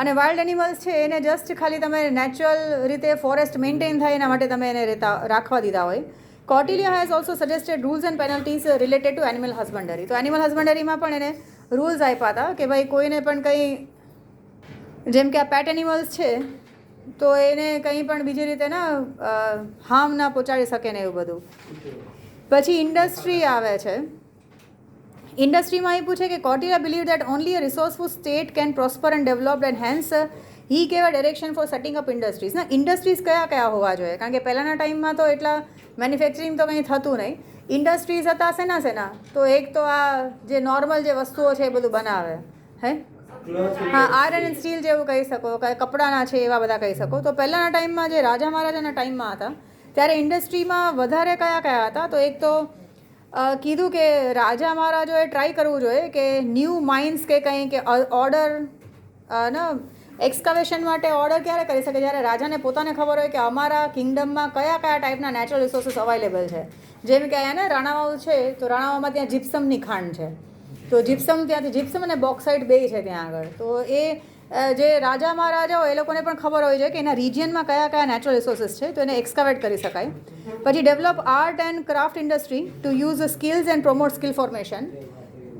Speaker 1: અને વાઇલ્ડ એનિમલ્સ છે એને જસ્ટ ખાલી તમે નેચરલ રીતે ફોરેસ્ટ મેન્ટેન થાય એના માટે તમે એને રાખવા દીધા હોય. Kautilya has also suggested rules and penalties related to animal husbandry. તો એનિમલ હસબન્ડરીમાં પણ એને રૂલ્સ આપ્યા હતા કે ભાઈ કોઈને પણ કંઈ, જેમ કે આ પેટ એનિમલ્સ છે તો એને કંઈ પણ બીજી રીતે હાર્મ ના પહોંચાડી શકે ને એવું બધું. પછી ઇન્ડસ્ટ્રી આવે છે. ઇન્ડસ્ટ્રીમાં આપ્યું છે કે Kautilya believe that only a resourceful state can prosper and developed and hence he gave a direction for setting up industries. Industries કયા હોવા જોઈએ, કારણ કે પહેલાંના ટાઈમમાં તો એટલા મેન્યુફેક્ચરિંગ તો કંઈ થતું નહીં. ઇન્ડસ્ટ્રીઝ હતા શેના, તો એક તો આ જે નોર્મલ જે વસ્તુઓ છે એ બધું બનાવે, હા આયરન એન્ડ સ્ટીલ જેવું કહી શકો, કપડાના છે એવા બધા કહી શકો. તો પહેલાંના ટાઈમમાં જે રાજા મહારાજાના ટાઈમમાં હતા ત્યારે ઇન્ડસ્ટ્રીમાં વધારે કયા હતા, તો એક તો કીધું કે રાજા મહારાજોએ ટ્રાય કરવું જોઈએ કે ન્યૂ માઇન્સ કે કંઈ કે ઓર્ડર એક્સકવેશન માટે ઓર્ડર ક્યારે કરી શકે, જ્યારે રાજાને પોતાને ખબર હોય કે અમારા કિંગડમમાં કયા ટાઈપના નેચરલ રિસોર્સિસ અવેલેબલ છે. જેમ કે અહીંયા રાણાવાવ છે તો રાણાવાવમાં ત્યાં જીપ્સમની ખાણ છે, તો ત્યાંથી જીપ્સમ અને બોક્સાઇટ બે છે ત્યાં આગળ. તો એ જે રાજા મહારાજાઓ એ લોકોને પણ ખબર હોય છે કે એના રિજિયનમાં કયા નેચરલ રિસોર્સિસ છે, તો એને એક્સકવેટ કરી શકાય. પછી develop art and craft industry to use skills and promote skill formation.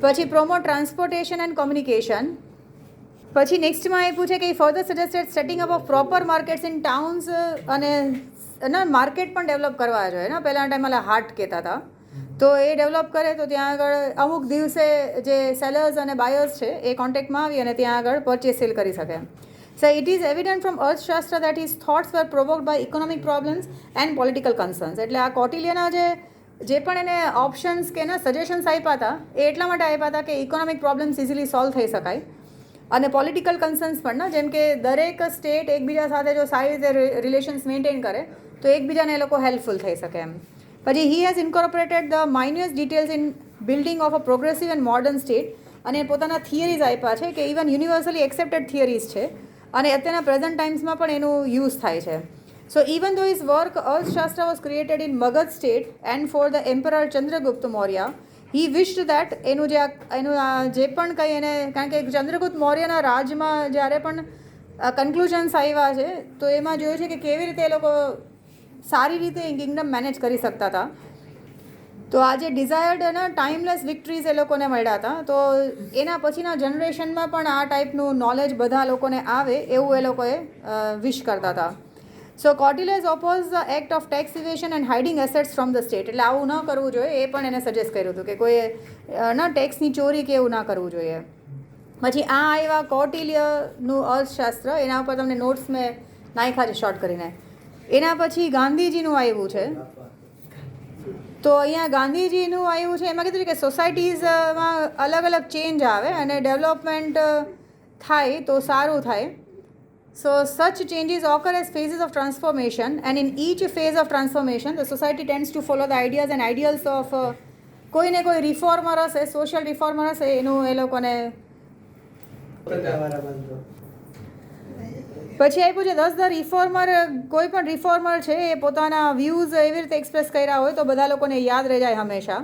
Speaker 1: પછી પ્રોમોટ ટ્રાન્સપોર્ટેશન એન્ડ કોમ્યુનિકેશન. પછી નેક્સ્ટમાં આપ્યું છે કે further suggested setting up of proper markets in towns, અને માર્કેટ પણ ડેવલપ કરવા જોઈએ ને. પહેલાંના ટાઈમમાં હાટ કહેતા હતા, તો એ ડેવલપ કરે તો ત્યાં આગળ અમુક દિવસે જે સેલર્સ અને બાયર્સ છે એ કોન્ટેક્ટમાં આવી અને ત્યાં આગળ પરચેસ સેલ કરી શકે. So it is evident from Arthashastra that his thoughts were provoked by economic problems and political concerns. એટલે આ કોટિલિયાના જે પણ એને ઓપ્શન્સ કે એના સજેશન્સ આપ્યા હતા એ એટલા માટે આપ્યા હતા કે ઇકોનોમિક પ્રોબ્લેમ્સ ઇઝીલી સોલ્વ થઈ શકાય, અને પોલિટિકલ કન્સર્ન્સ પણ, જેમ કે દરેક સ્ટેટ એકબીજા સાથે જો સારી રીતે રિલેશન્સ મેન્ટેન કરે તો એકબીજાને એ લોકો હેલ્પફુલ થઈ શકે એમ. પછી he has incorporated the minutious details in building of a progressive and modern state, અને પોતાના થિયરીઝ આપ્યા છે કે ઇવન યુનિવર્સલી એક્સેપ્ટેડ થિયરીઝ છે અને અત્યારના પ્રેઝન્ટ ટાઈમ્સમાં પણ એનું યુઝ થાય છે. So even though his work Arthashastra was created in Magadha state and for the emperor Chandragupta Maurya, he wished that એનું જે પણ કંઈ એને, કારણ કે ચંદ્રગુપ્ત મૌર્યના રાજમાં જ્યારે પણ કન્ક્લુઝન્સ આવ્યા છે તો એમાં જોયું છે કે કેવી રીતે એ લોકો સારી રીતે કિંગડમ મેનેજ કરી શકતા હતા. તો આ જે ડિઝાયર્ડ અને ટાઈમલેસ વિક્ટરીઝ એ લોકોને મળ્યા હતા, તો એના પછીના જનરેશનમાં પણ આ ટાઈપનું નોલેજ બધા લોકોને આવે એવું એ લોકોએ વિશ કરતા હતા. So Kautilya's oppose the act of tax evasion and hiding assets from the state. એટલે આવું ન કરવું જોઈએ એ પણ એને સજેસ્ટ કર્યું હતું કે કોઈએ ટેક્સની ચોરી કે એવું ના કરવું જોઈએ. પછી આ આવ્યા કૌટિલ્યનું અર્થશાસ્ત્ર, એના ઉપર તમને નોટ્સ મેં નાખ્યા છે શોર્ટ કરીને. એના પછી ગાંધીજીનું આવ્યું છે. તો અહીંયા ગાંધીજીનું આવ્યું છે, એમાં કીધું છે કે સોસાયટીઝમાં અલગ અલગ ચેન્જ આવે અને ડેવલપમેન્ટ થાય તો સારું થાય. So such changes occur as phases of transformation and in each phase of transformation the society tends to follow the ideas and ideals of કોઈને કોઈ રિફોર્મર હશે, સોશિયલ રિફોર્મર હશે, એનું એ લોકોને પછી આપ્યું છે 10 ધ રિફોર્મર. કોઈ પણ રિફોર્મર છે એ પોતાના વ્યૂઝ એવી રીતે એક્સપ્રેસ કર્યા હોય તો બધા લોકોને યાદ રહી જાય હંમેશા.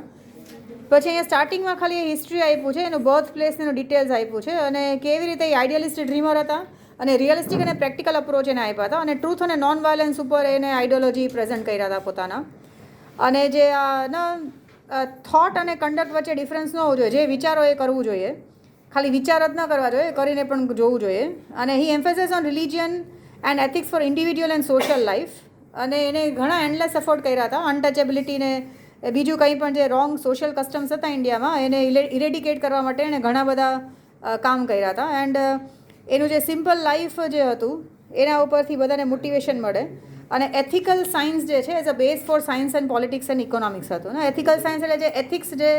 Speaker 1: પછી અહીંયા સ્ટાર્ટિંગમાં ખાલી એ હિસ્ટ્રી આપ્યું છે, એનું બર્થ પ્લેસ એનું ડિટેલ્સ આપ્યું છે અને કેવી રીતે એ આઈડિયલિસ્ટિક ડ્રીમર હતા અને રિયલિસ્ટિક અને પ્રેક્ટિકલ અપ્રોચ એને આપ્યા હતા અને ટ્રુથ અને નોન વાયલન્સ ઉપર એને આઈડિયોલોજી પ્રેઝન્ટ કર્યા હતા પોતાના. અને જે થોટ અને કન્ડક્ટ વચ્ચે ડિફરન્સ ન હોવું જોઈએ, જે વિચારો એ કરવું જોઈએ, ખાલી વિચાર જ ન કરવા જોઈએ, કરીને પણ જોવું જોઈએ. અને he emphasis on religion and ethics for individual and social life. અને એને ઘણા એન્ડલેસ એફર્ટ કર્યા હતા અનટચેબિલિટીને બીજું કંઈ પણ જે રોંગ સોશિયલ કસ્ટમ્સ હતા ઇન્ડિયામાં એને ઇરેડિકેટ કરવા માટે એણે ઘણા બધા કામ કર્યા હતા. એન્ડ એનું જે સિમ્પલ લાઈફ જે હતું એના ઉપરથી બધાને મોટિવેશન મળે. અને એથિકલ સાયન્સ જે છે as a base for science and politics and economics હતું ને. એથિકલ સાયન્સ એટલે જે એથિક્સ જે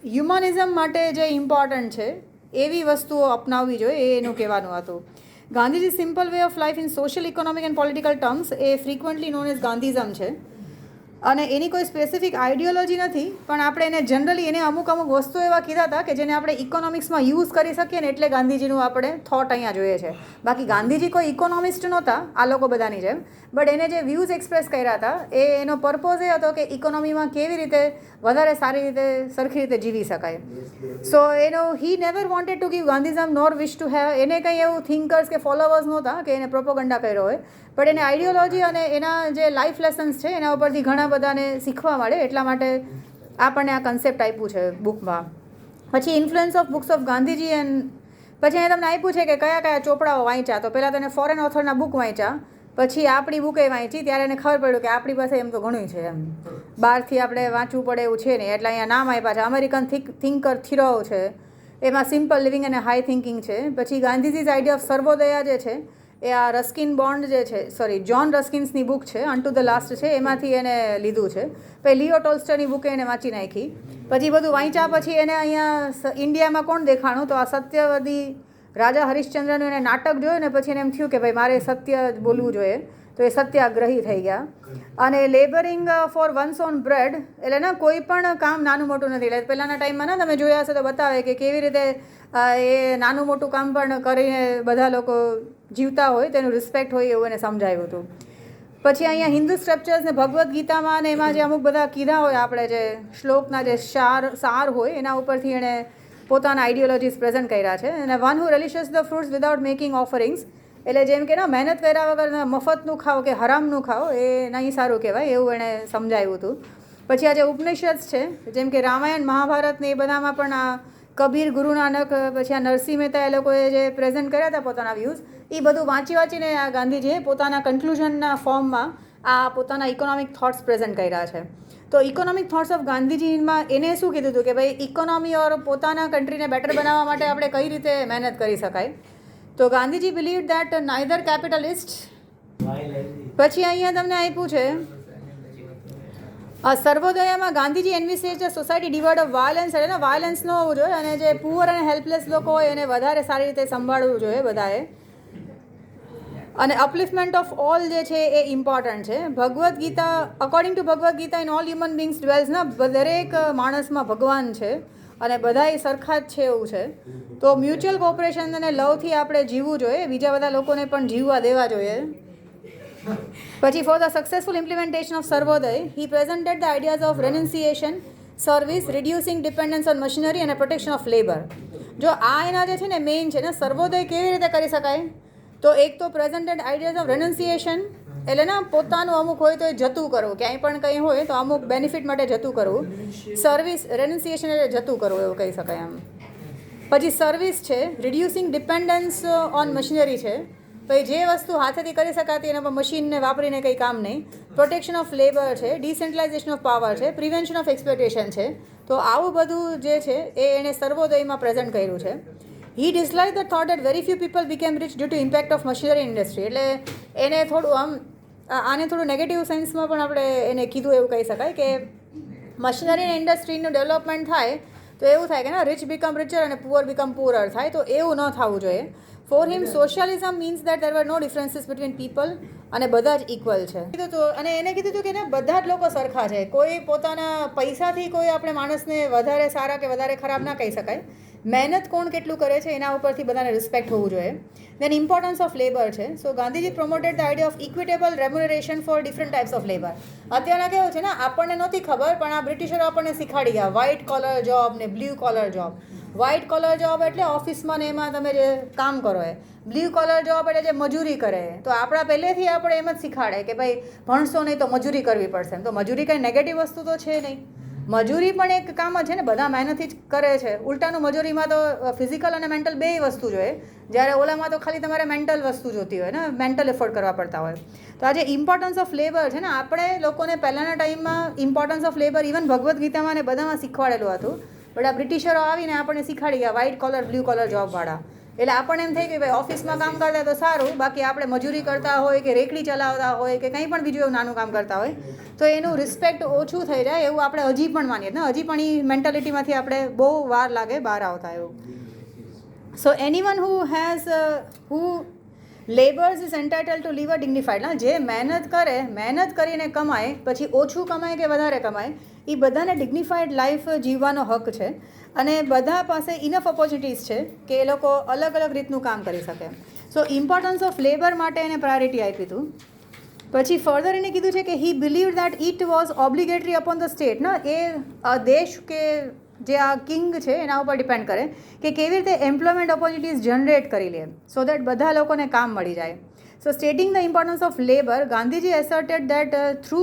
Speaker 1: હ્યુમનિઝમ માટે જે ઇમ્પોર્ટન્ટ છે એવી વસ્તુઓ અપનાવવી જોઈએ એ એનું કહેવાનું હતું. Gandhiji simple way of life in social economic and political terms એ ફ્રિકવન્ટલી નોન એઝ ગાંધીઝમ છે. અને એની કોઈ સ્પેસિફિક આઈડિયોલોજી નથી, પણ આપણે એને જનરલી એને અમુક વસ્તુઓ એવા કીધા હતા કે જેને આપણે ઇકોનોમિક્સમાં યુઝ કરી શકીએ ને, એટલે ગાંધીજીનું આપણે થોટ અહીંયા જોઈએ છે. બાકી ગાંધીજી કોઈ ઇકોનોમિસ્ટ નહોતા આ લોકો બધાની જેમ, બટ એને જે વ્યૂઝ એક્સપ્રેસ કર્યા હતા એનો પર્પોઝ એ હતો કે ઇકોનોમીમાં કેવી રીતે વધારે સારી રીતે સરખી રીતે જીવી શકાય. So he never wanted to give Gandhism nor wish to have. એને કંઈ એવું થિંકર્સ કે ફોલોવર્સ નહોતા કે એને પ્રોપોગન્ડા કર્યો હોય, પણ એને આઈડિયોલોજી અને એના જે લાઈફ લેસન્સ છે એના ઉપરથી ઘણા બધાને શીખવા મળે, એટલા માટે આપણને આ કન્સેપ્ટ આપ્યું છે બુકમાં. પછી influence of books of Gandhiji and પછી અહીંયા તમને આપ્યું છે કે કયા કયા ચોપડાઓ વાંચ્યા. તો પહેલાં તેને ફોરેન ઓથરના બુક વાંચ્યા, પછી આપણી બુકે વાંચી, ત્યારે એને ખબર પડ્યું કે આપણી પાસે એમ તો ઘણું છે, એમ બહારથી આપણે વાંચવું પડે એવું છે નહીં. એટલે અહીંયા નામ આપ્યા છે. અમેરિકન થિંકર થિરો છે, એમાં સિમ્પલ લિવિંગ અને હાઈ થિંકિંગ છે. પછી ગાંધીજીઝ આઈડિયા ઓફ સર્વોદયા જે છે એ આ રસ્કિન બોન્ડ જે છે, જોન રસ્કિન્સની બુક છે, અનટુ ધ લાસ્ટ છે, એમાંથી એને લીધું છે. પછી લિયો ટોલ્સ્ટોયની બુકે એને વાંચી નાખી. પછી બધું વાંચ્યા પછી એને અહીંયા ઇન્ડિયામાં કોણ દેખાણું, તો આ સત્યવદી રાજા હરિશ્ચંદ્રનું એને નાટક જોયું ને પછી એને એમ થયું કે ભાઈ મારે સત્ય જ બોલવું જોઈએ, તો એ સત્યાગ્રહી થઈ ગયા. અને લેબરિંગ ફોર વન્સ ઓન બ્રેડ એટલે ને કોઈ પણ કામ નાનું મોટું નથી. એટલે પહેલાંના ટાઈમમાં તમે જોયા હશે તો બતાવે કે કેવી રીતે એ નાનું મોટું કામ પણ કરીને બધા લોકો જીવતા હોય, તેનું રિસ્પેક્ટ હોય એવું એને સમજાવ્યું હતું. પછી અહીંયા હિન્દુ સ્ક્રિપ્ચર્સ ને ભગવદ્ ગીતામાં અને એમાં જે અમુક બધા કીધા હોય આપણે જે શ્લોકના જે સાર હોય એના ઉપરથી એણે પોતાના આઈડિયોલોજીસ પ્રેઝન્ટ કર્યા છે. અને one who relishes the fruits without making offerings એટલે જેમ કે મહેનત કર્યા વગર મફતનું ખાઓ કે હરામનું ખાઓ એ નહીં સારું કહેવાય એવું એણે સમજાવ્યું હતું. પછી આ જે ઉપનિષદ છે જેમ કે રામાયણ મહાભારત ને એ બધામાં પણ આ કબીર, ગુરુ નાનક, પછી આ નરસિંહ મહેતા એ લોકોએ જે પ્રેઝન્ટ કર્યા હતા પોતાના વ્યૂઝ, એ બધું વાંચીને આ ગાંધીજીએ પોતાના કન્ક્લુઝનના ફોર્મમાં આ પોતાના ઇકોનોમિક થોટ્સ પ્રેઝન્ટ કર્યા છે. તો ઇકોનોમિક થોટ્સ ઓફ ગાંધીજીમાં એને શું કીધું હતું કે ભાઈ ઇકોનોમી ઓર પોતાના કન્ટ્રીને બેટર બનાવવા માટે આપણે કઈ રીતે મહેનત કરી શકાય. તો Gandhiji believe that neither capitalist. પછી અહીંયા તમને આપ્યું છે સર્વોદયામાં Gandhiji envisage the society devoid of violence. એટલે વાયલન્સ ન હોવું જોઈએ અને જે પુઅર અને હેલ્પલેસ લોકો હોય એને વધારે સારી રીતે સંભાળવું જોઈએ બધાએ. અને અપલિફ્ટમેન્ટ ઓફ ઓલ જે છે એ ઇમ્પોર્ટન્ટ છે. Bhagavad Gita according to Bhagavad Gita in all human beings dwells ના, દરેક માણસમાં ભગવાન છે અને બધા સરખા જ છે એવું છે. તો મ્યુચ્યુઅલ કોઓપરેશન અને લવથી આપણે જીવવું જોઈએ, બીજા બધા લોકોને પણ જીવવા દેવા જોઈએ. પછી for the successful implementation of Sarvodaya he presented the ideas of renunciation, service, reducing dependence on machinery અને પ્રોટેક્શન ઓફ લેબર. જો આ એના જે છે ને મેઇન છે ને સર્વોદય કેવી રીતે કરી શકાય, તો એક તો પ્રેઝન્ટેડ આઈડિયાઝ ઓફ રેનન્સિએશન એટલે ના પોતાનું અમુક હોય તો એ જતું કરવું, ક્યાંય પણ કંઈ હોય તો અમુક બેનિફિટ માટે જતું કરવું. સર્વિસ રેન્યુન્સિએશન એટલે જતું કરવું એવું કહી શકાય આમ. પછી સર્વિસ છે, રિડ્યુસિંગ ડિપેન્ડન્સ ઓન મશીનરી છે, પછી જે વસ્તુ હાથેથી કરી શકાતી એના પર મશીનને વાપરીને કંઈ કામ નહીં. પ્રોટેક્શન ઓફ લેબર છે, ડિસેન્ટ્રલાઇઝેશન ઓફ પાવર છે, પ્રિવેન્શન ઓફ એક્સપ્લોટેશન છે. તો આવું બધું જે છે એ એણે સર્વોદયમાં પ્રેઝન્ટ કર્યું છે. He dislike the thought that very few people became rich due to impact of machinery industry. એટલે એને થોડું આને થોડું નેગેટિવ સેન્સમાં પણ આપણે એને કીધું એવું કહી શકાય કે મશીનરી ઇન્ડસ્ટ્રીનું ડેવલપમેન્ટ થાય તો એવું થાય કે ના રિચ બીકમ રિચર અને પુઅર બીકમ પુઅર થાય, તો એવું ન થવું જોઈએ. For him socialism means that there were no differences between people, અને બધા જ ઇક્વલ છે. અને એને કીધું હતું કે ને બધા જ લોકો સરખા છે, કોઈ પોતાના પૈસાથી કોઈ આપણે માણસને વધારે સારા કે વધારે ખરાબ ના કહી શકાય. મહેનત કોણ કેટલું કરે છે એના ઉપરથી બધાને રિસ્પેક્ટ હોવું જોઈએ. દેન ઇમ્પોર્ટન્સ ઓફ લેબર છે. So Gandhiji promoted the idea of equitable remuneration for different types of labour. અત્યારના કેવું છે ને, આપણને નહોતી ખબર પણ આ બ્રિટિશરો આપણને શીખાડી ગયા વ્હાઇટ કોલર જોબ ને blue collar job. White collar job એટલે ઓફિસમાં ને એમાં તમે જે કામ કરો એ, બ્લુ કોલર જોબ એટલે જે મજૂરી કરે. તો આપણા પહેલેથી આપણે એમ જ શીખાડે કે ભાઈ ભણશો નહીં તો મજૂરી કરવી પડશે. તો મજૂરી કંઈ નેગેટિવ વસ્તુ તો છે નહીં, મજૂરી પણ એક કામ જ છે ને, બધા મહેનતથી જ કરે છે. ઉલટાનું મજૂરીમાં તો ફિઝિકલ અને મેન્ટલ બેય વસ્તુ જોઈએ, જ્યારે ઓલામાં તો ખાલી તમારે મેન્ટલ વસ્તુ જોતી હોય ને, મેન્ટલ એફર્ટ કરવા પડતા હોય. તો આજે ઇમ્પોર્ટન્સ ઓફ લેબર છે ને, આપણે લોકોને પહેલાંના ટાઈમમાં importance of labour even Bhagavad ગીતામાં ને બધામાં શીખવાડેલું હતું. બટ આ બ્રિટિશરો આવીને આપણને શીખાડી ગયા વ્હાઇટ કોલર બ્લુ કોલર જોબવાળા. એટલે આપણને એમ થઈ કે ભાઈ ઓફિસમાં કામ કરતા તો સારું, બાકી આપણે મજૂરી કરતા હોય કે રેકડી ચલાવતા હોય કે કંઈ પણ બીજું એવું નાનું કામ કરતા હોય તો એનું રિસ્પેક્ટ ઓછું થઈ જાય એવું આપણે હજી પણ માનીએ ને. હજી પણ એ મેન્ટાલિટીમાંથી આપણે બહુ વાર લાગે બહાર આવતા એવું. So anyone who labours is entitle to live a dignified. જે મહેનત કરીને કમાય, પછી ઓછું કમાય કે વધારે કમાય, એ બધાને ડિગ્નિફાઈડ લાઈફ જીવવાનો હક છે. અને બધા પાસે ઇનફ ઓપોર્ચ્યુનિટીઝ છે કે એ લોકો અલગ અલગ રીતનું કામ કરી શકે. સો ઇમ્પોર્ટન્સ ઓફ લેબર માટે એને પ્રાયોરિટી આપી હતું. પછી ફર્ધર એને કીધું છે કે he believe that it was obligatory upon the state. એ દેશ કે જે આ કિંગ છે એના ઉપર ડિપેન્ડ કરે કે કેવી રીતે એમ્પ્લોયમેન્ટ ઓપોર્ચ્યુનિટીઝ જનરેટ કરી લે, સો દેટ બધા લોકોને કામ મળી જાય. So stating the importance of labor, Gandhiji asserted that through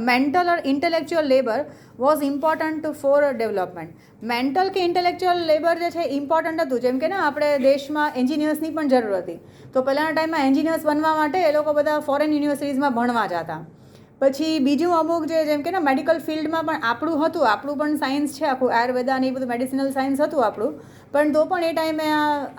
Speaker 1: mental or intellectual labor was important for development. Mental કે ઇન્ટેલેક્ચ્યુઅલ લેબર જે છે ઇમ્પોર્ટન્ટ હતું. જેમ કે ને આપણે દેશમાં એન્જિનિયર્સની પણ જરૂર હતી, તો પહેલાંના ટાઈમમાં એન્જિનિયર્સ બનવા માટે એ લોકો બધા ફોરેન યુનિવર્સિટીઝમાં ભણવા જતા. પછી બીજું અમુક જેમ કે ને મેડિકલ ફિલ્ડમાં પણ આપણું પણ સાયન્સ છે, આખું આયુર્વેદા ને એ બધું મેડિસિનલ સાયન્સ હતું આપણું, પણ તો પણ એ ટાઈમે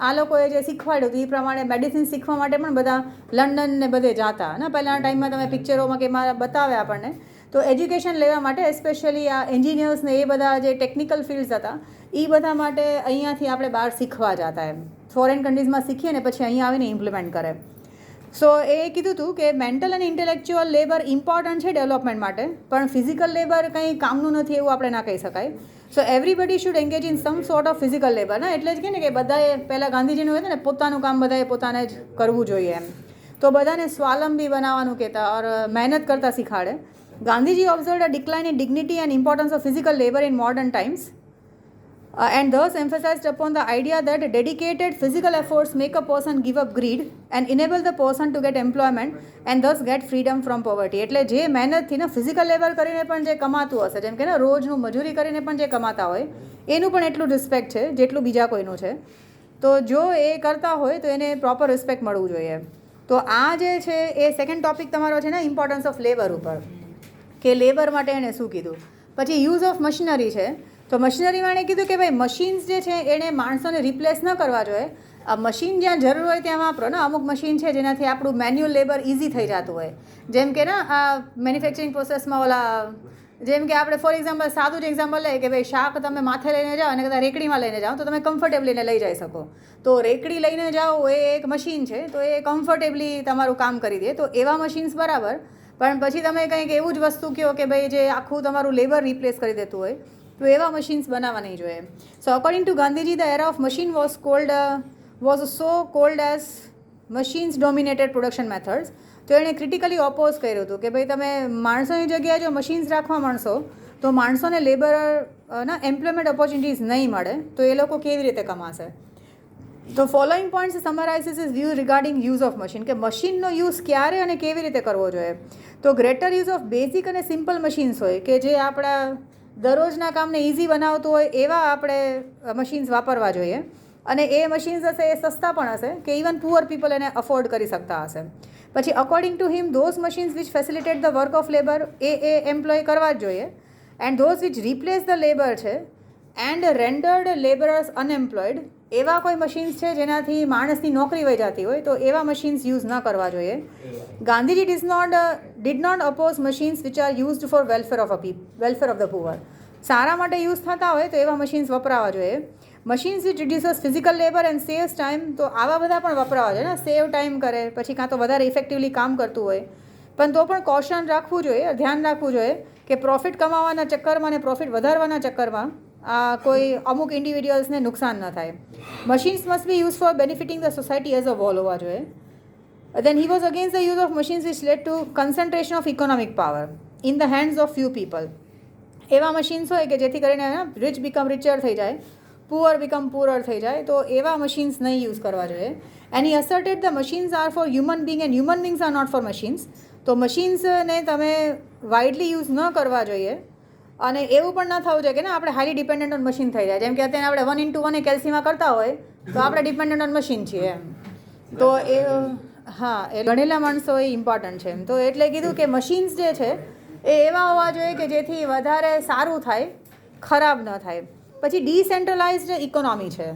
Speaker 1: આ લોકોએ જે શીખવાડ્યું હતું એ પ્રમાણે મેડિસિન શીખવા માટે પણ બધા લંડન ને બધે જતા ને. પહેલાંના ટાઈમમાં તમે પિક્ચરોમાં કે એમાં બતાવે આપણને, તો એજ્યુકેશન લેવા માટે સ્પેશિયલી આ એન્જિનિયર્સ ને એ બધા જે ટેકનિકલ ફિલ્ડ્સ હતા એ બધા માટે અહીંયાથી આપણે બહાર શીખવા જતા. એમ ફોરેન કન્ટ્રીઝમાં શીખીએ ને પછી અહીંયા આવીને ઇમ્પ્લિમેન્ટ કરે. સો એ કીધું હતું કે મેન્ટલ અને ઇન્ટેલેક્ચ્યુઅલ લેબર ઇમ્પોર્ટન્ટ છે ડેવલપમેન્ટ માટે, પણ ફિઝિકલ લેબર કંઈ કામનું નથી એવું આપણે ના કહી શકાય. So everybody should engage in some sort of physical labour. એટલે જ કહે ને કે બધાએ પહેલાં ગાંધીજીનું હતું ને પોતાનું કામ બધાએ પોતાને જ કરવું જોઈએ એમ. તો બધાને સ્વાવલંબી બનાવવાનું કહેતા ઓર મહેનત કરતાં શીખાડે. Gandhiji observed a decline in dignity and importance of physical labor in modern times. And thus emphasized upon the idea that dedicated physical efforts make a person give up greed and enable the person to get employment and thus get freedom from poverty. એટલે જે મહેનતથી ને physical labour કરીને પણ જે કમાતું હશે, જેમ કે ને રોજનું મજૂરી કરીને પણ જે કમાતા હોય, એનું પણ એટલું રિસ્પેક્ટ છે જેટલું બીજા કોઈનું છે. તો જો એ કરતા હોય તો એને પ્રોપર રિસ્પેક્ટ મળવું જોઈએ. તો આ જે છે એ સેકન્ડ ટોપિક તમારો છે ને ઇમ્પોર્ટન્સ ઓફ લેબર ઉપર, કે લેબર માટે એણે શું કીધું. પછી યુઝ ઓફ મશીનરી છે. તો મશીનરીમાં એણે કીધું કે ભાઈ મશીન્સ જે છે એણે માણસોને રિપ્લેસ ન કરવા જોઈએ. આ મશીન જ્યાં જરૂર હોય ત્યાં વાપરો ને. અમુક મશીન છે જેનાથી આપણું મેન્યુઅલ લેબર ઇઝી થઈ જતું હોય. જેમ કે ને આ મેન્યુફેક્ચરિંગ પ્રોસેસમાં જેમ કે આપણે ફોર એક્ઝામ્પલ સાદું જ એક્ઝામ્પલ લઈએ કે ભાઈ શાક તમે માથે લઈને જાઓ અને કદાચ રેકડીમાં લઈને જાઓ તો તમે કમ્ફર્ટેબલી લઈ જઈ શકો. તો રેકડી લઈને જાઓ એ એક મશીન છે, તો એ કમ્ફર્ટેબલી તમારું કામ કરી દે. તો એવા મશીન્સ બરાબર, પણ પછી તમે કંઈક એવું જ વસ્તુ કહો કે ભાઈ જે આખું તમારું લેબર રિપ્લેસ કરી દેતું હોય, તો એવા મશીન્સ બનાવવા નહીં જોઈએ. So according to Gandhiji the era of machine was so called as machines dominated production methods. તો એણે ક્રિટિકલી ઓપોઝ કર્યું હતું કે ભાઈ તમે માણસોની જગ્યાએ જો મશીન્સ રાખવા માંડશો તો માણસોને લેબર ના એમ્પ્લોયમેન્ટ ઓપોર્ચ્યુનિટીઝ નહીં મળે, તો એ લોકો કેવી રીતે કમાશે. તો following points summarises is view regarding use of machine, કે મશીનનો યુઝ ક્યારે અને કેવી રીતે કરવો જોઈએ. તો ગ્રેટર યુઝ ઓફ બેઝિક અને સિમ્પલ મશીન્સ હોય કે જે આપણા દરરોજના કામને ઇઝી બનાવતું હોય એવા આપણે મશીન્સ વાપરવા જોઈએ. અને એ મશીન્સ હશે એ સસ્તા પણ હશે કે ઇવન પુઅર પીપલ એને અફોર્ડ કરી શકતા હશે. પછી according to him those machines which facilitate the work of labour એ એમ્પ્લોય કરવા જ જોઈએ. And those which replace the labour છે એન્ડ રેન્ડર્ડ લેબરર્સ અનએમ્પ્લોયડ, એવા કોઈ મશીન્સ છે જેનાથી માણસની નોકરી વહી જતી હોય તો એવા મશીન્સ યુઝ ન કરવા જોઈએ. Gandhiji did not oppose machines which are used for welfare of the poor. સારા માટે યુઝ થતા હોય તો એવા મશીન્સ વપરાવા જોઈએ. Machines which reduces physical labour and saves time, તો આવા બધા પણ વપરાવા જોઈએ ને, સેવ ટાઈમ કરે, પછી કાં તો વધારે ઇફેક્ટિવલી કામ કરતું હોય. પણ તો પણ કોશન રાખવું જોઈએ, ધ્યાન રાખવું જોઈએ કે પ્રોફિટ કમાવાના ચક્કરમાં અને પ્રોફિટ વધારવાના ચક્કરમાં કોઈ અમુક ઇન્ડિવિડ્યુઅલ્સને નુકસાન ન થાય. Machines must be use for benefiting the society as a whole હોવા જોઈએ. Then he was against the use of machines which led to concentration of economic power in the hands of few people. એવા machines હોય કે જેથી કરીને rich become રિચર થઈ જાય, poor become poor થઈ જાય, તો એવા મશીન્સ નહીં યુઝ કરવા જોઈએ. And he asserted the machines are for human being and human beings are not for machines. તો મશીન્સને તમે વાઇડલી યુઝ ન કરવા જોઈએ. અને એવું પણ ન થવું જોઈએ કે ને આપણે હાઈલી ડિપેન્ડન્ટ ઓન મશીન થઈ જાય. જેમ કે અત્યારે આપણે 1:1 કેલ્સીમાં કરતા હોય તો આપણે ડિપેન્ડન્ટ ઓન મશીન છીએ એમ. તો એ હા, એ ગણેલા માણસો એ ઇમ્પોર્ટન્ટ છે એમ. તો એટલે કીધું કે મશીન્સ જે છે એ એવા હોવા જોઈએ કે જેથી વધારે સારું થાય, ખરાબ ન થાય. પછી ડિસેન્ટ્રલાઇઝડ ઇકોનોમી છે.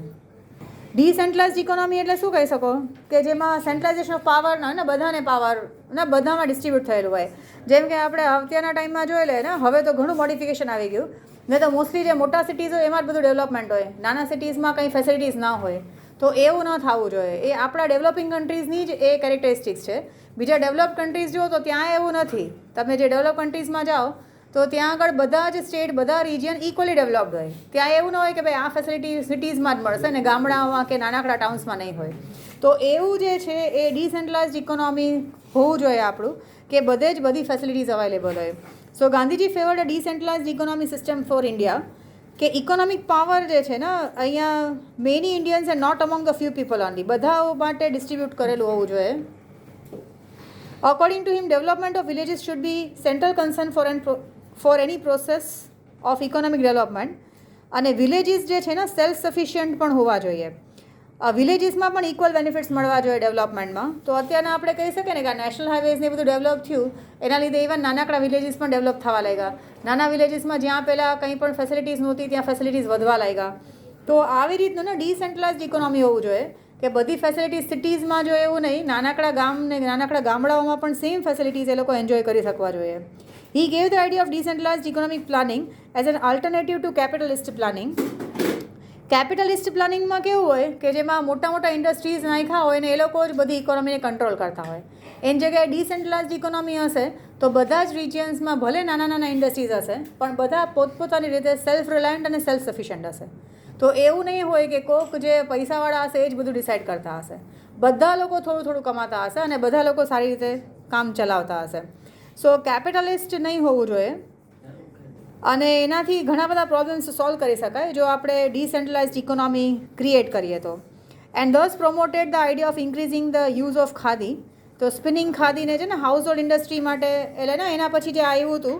Speaker 1: ડિસેન્ટ્રલાઇઝડ ઇકોનોમી એટલે શું કહી શકો કે જેમાં સેન્ટ્રલાઇઝેશન ઓફ પાવર ને બધાને પાવર ને બધામાં ડિસ્ટ્રીબ્યુટ થયેલું હોય. જેમ કે આપણે અત્યારના ટાઈમમાં જોઈ લે ને, હવે તો ઘણું મોડિફિકેશન આવી ગયું. નહીં તો મોસ્ટલી જે મોટા સિટીઝ હોય એમાં જ બધું ડેવલપમેન્ટ હોય, નાના સિટીઝમાં કંઈ ફેસિલિટીઝ ના હોય. તો એવું ન થવું જોઈએ. એ આપણા ડેવલપિંગ કન્ટ્રીઝની જ એ કેરેક્ટરિસ્ટિક્સ છે. બીજા ડેવલપ કન્ટ્રીઝ જુઓ તો ત્યાં એવું નથી. તમે જે ડેવલપ કન્ટ્રીઝમાં જાઓ તો ત્યાં આગળ બધા જ સ્ટેટ, બધા રિજિયન ઇક્વલી ડેવલપ્ડ હોય. ત્યાં એવું ન હોય કે ભાઈ આ ફેસિલિટી સિટીઝમાં જ મળશે ને ગામડાઓમાં કે નાનકડા ટાઉન્સમાં નહીં હોય. તો એવું જે છે એ ડિસેન્ટ્રલાઇઝડ ઇકોનોમી હોવું જોઈએ આપણું, કે બધે જ બધી ફેસિલિટીઝ અવેલેબલ હોય. So Gandhiji favoured a decentralised economy system for India, કે ઇકોનોમિક પાવર જે છે ને અહીંયા many Indians and not among the few people only, બધા માટે ડિસ્ટ્રીબ્યુટ કરેલું હોવું જોઈએ. According to him development of villages should be central concern for any process of economic development. અને વિલેજીસ જે છે ને સેલ્ફ સફિશિયન્ટ પણ હોવા જોઈએ. વિલેજીસમાં પણ ઇક્વલ બેનિફિટ્સ મળવા જોઈએ ડેવલપમેન્ટમાં. તો અત્યારના આપણે કહી શકીએ ને કે નેશનલ હાઈવેઝ ને બધું ડેવલપ થયું, એના લીધે ઇવન નાનકડા વિલેજીસ પણ ડેવલપ થવા લાગ્યા. નાના વિલેજીસમાં જ્યાં પહેલાં કંઈ પણ ફેસિલિટીઝ નહોતી ત્યાં ફેસિલિટીઝ વધવા લાગ્યા. તો આવી રીતનું ને ડિસેન્ટ્રલાઇઝડ ઇકોનોમી હોવું જોઈએ કે બધી ફેસિલિટીઝ સિટીઝમાં જો એવું નહીં, નાનકડા ગામ ને નાનકડા ગામડાઓમાં પણ સેમ ફેસિલિટીઝ એ લોકો એન્જોય કરી શકવા જોઈએ. He gave the idea of decentralized economic planning as an alternative to capitalist planning. Capitalist પ્લાનિંગમાં કેવું હોય કે જેમાં મોટા મોટા ઇન્ડસ્ટ્રીઝ નાખ્યા હોય ને એ લોકો જ બધી ઇકોનોમીને કંટ્રોલ કરતા હોય. એની જગ્યાએ ડિસેન્ટ્રલાઇઝડ ઇકોનોમી હશે તો બધા જ રિજિયન્સમાં ભલે નાના નાના ઇન્ડસ્ટ્રીઝ હશે પણ બધા પોતપોતાની રીતે સેલ્ફ રિલાયન્ટ અને સેલ્ફ સફિશિયન્ટ હશે. તો એવું નહીં હોય કે કોક જે પૈસાવાળા હશે એ જ બધું ડિસાઇડ કરતા હશે. બધા લોકો થોડું થોડું કમાતા હશે અને બધા લોકો સારી રીતે કામ ચલાવતા હશે. સો કેપિટલિસ્ટ નહીં હોવું જોઈએ. અને એનાથી ઘણા બધા પ્રોબ્લેમ્સ સોલ્વ કરી શકાય જો આપણે ડિસેન્ટ્રલાઇઝડ ઇકોનોમી ક્રિએટ કરીએ તો. And thus promoted the idea of increasing the use of khadi. તો સ્પિનિંગ ખાદીને છે ને હાઉસ હોલ્ડ ઇન્ડસ્ટ્રી માટે એટલે ને એના પછી જે આવ્યું હતું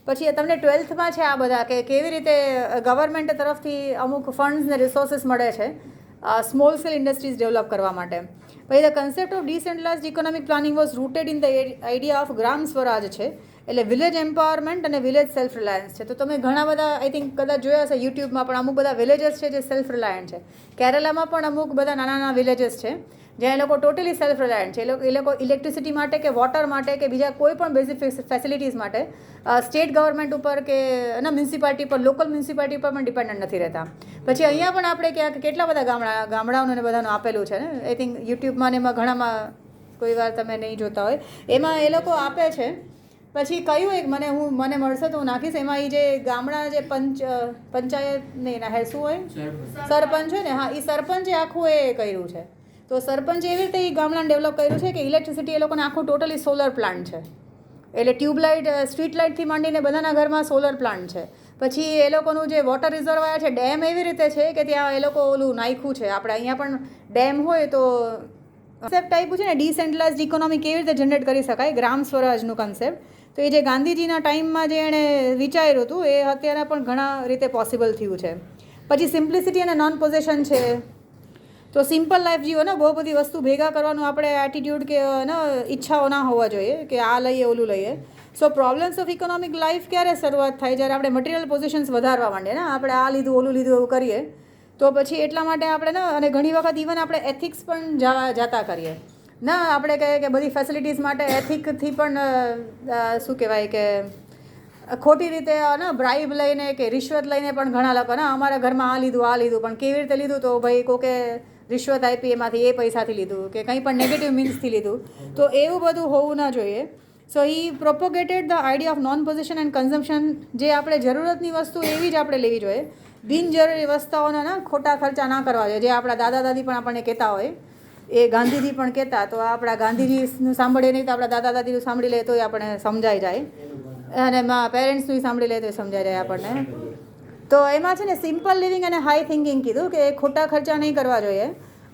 Speaker 1: પછી તમને 12થમાં છે આ બધા કે કેવી રીતે ગવર્મેન્ટ તરફથી અમુક ફંડ્સ ને રિસોર્સિસ મળે છે સ્મોલ સ્કેલ ઇન્ડસ્ટ્રીઝ ડેવલપ કરવા માટે. પછી the concept of decentralised economic planning was rooted in the idea of Gram Swaraj છે, એટલે વિલેજ એમ્પાવરમેન્ટ અને વિલેજ સેલ્ફ રિલાયન્સ છે. તો તમે ઘણા બધા આઈ થિંક કદાચ જોયા હશે યુટ્યુબમાં પણ અમુક બધા વિલેજીસ છે જે સેલ્ફ રિલાયન્ટ છે. કેરલામાં પણ અમુક બધા નાના નાના વિલેજીસ છે જ્યાં એ લોકો ટોટલી સેલ્ફ રિલાયન્ટ છે. એ લોકો ઇલેક્ટ્રિસિટી માટે કે વોટર માટે કે બીજા કોઈ પણ બેઝિક ફેસિલિટીઝ માટે સ્ટેટ ગવર્મેન્ટ ઉપર કે એના મ્યુનિસિપાલિટી પર લોકલ મ્યુનિસિપાલિટી પર પણ ડિપેન્ડન્ટ નથી રહેતા. પછી અહીંયા પણ આપણે ક્યાંક કેટલા બધા ગામડાઓને બધાનું આપેલું છે ને આઈ થિંક યુટ્યુબમાં ને એમાં ઘણામાં કોઈ વાર તમે નહીં જોતા હોય એમાં એ લોકો આપે છે. પછી કયું એક મને મળશે તો હું નાખીશ. એમાં એ જે ગામડાના જે પંચાયત ને એના હે શું હોય સરપંચ હોય ને, હા એ સરપંચે આખું એ કર્યું છે. તો સરપંચે એવી રીતે એ ગામડાને ડેવલપ કર્યું છે કે ઇલેક્ટ્રિસિટી એ લોકોને આખું ટોટલી સોલર પ્લાન્ટ છે. એટલે ટ્યુબલાઇટ સ્ટ્રીટ લાઇટથી માંડીને બધાના ઘરમાં સોલર પ્લાન્ટ છે. પછી એ લોકોનું જે વોટર રિઝર્વાયર છે, ડેમ એવી રીતે છે કે ત્યાં એ લોકો ઓલું નાખ્યું છે. આપણે અહીંયા પણ ડેમ હોય તો કન્સેપ્ટ આપ્યું છે ને ડિસેન્ટ્રલાઇઝ્ડ ઇકોનોમી કેવી રીતે જનરેટ કરી શકાય, ગ્રામ સ્વરાજનું કન્સેપ્ટ. તો એ જે ગાંધીજીના ટાઈમમાં જે એણે વિચાર્યું હતું એ અત્યારે પણ ઘણા રીતે પોસિબલ થયું છે. પછી સિમ્પ્લિસિટી અને નોન પોઝેશન છે. તો સિમ્પલ લાઈફ જીવો ને, બહુ બધી વસ્તુ ભેગા કરવાનું આપણે એટીટ્યૂડ કે ને ઈચ્છાઓ ના હોવા જોઈએ કે આ લઈએ ઓલું લઈએ. સો પ્રોબ્લેમ્સ ઓફ ઇકોનોમિક લાઈફ ક્યારે શરૂઆત થાય? જ્યારે આપણે મટીરિયલ પોઝિશન્સ વધારવા માંડીએ ને, આપણે આ લીધું ઓલું લીધું એવું કરીએ તો પછી એટલા માટે આપણે ને, અને ઘણી વખત ઇવન આપણે એથિક્સ પણ જાતા કરીએ ના. આપણે કહીએ કે બધી ફેસિલિટીઝ માટે એથિકથી પણ શું કહેવાય કે ખોટી રીતે ને બ્રાઇબ લઈને કે રિશ્વત લઈને પણ ઘણા લોકો ને અમારા ઘરમાં આ લીધું પણ કેવી રીતે લીધું? તો ભાઈ કોકે રિશ્વત આપી, એમાંથી એ પૈસાથી લીધું કે કંઈ પણ નેગેટિવ મીન્સથી લીધું. તો એવું બધું હોવું ના જોઈએ. So he propagated the idea of non possession and consumption. જે આપણે જરૂરતની વસ્તુ એવી જ આપણે લેવી જોઈએ, બિનજરૂરી વસ્તુઓના ના ખોટા ખર્ચા ના કરવા જોઈએ. જે આપણા દાદા દાદી પણ આપણને કહેતા હોય, એ ગાંધીજી પણ કહેતા. તો આપણા ગાંધીજીનું સાંભળીએ નહીં તો આપણા દાદા દાદીનું સાંભળી લે તો આપણે સમજાઈ જાય, અને પેરેન્ટ્સનું સાંભળી લે તો સમજાઈ જાય આપણને. તો એમાં છે ને સિમ્પલ લિવિંગ અને હાઈ થિંકિંગ કીધું કે ખોટા ખર્ચા નહીં કરવા જોઈએ.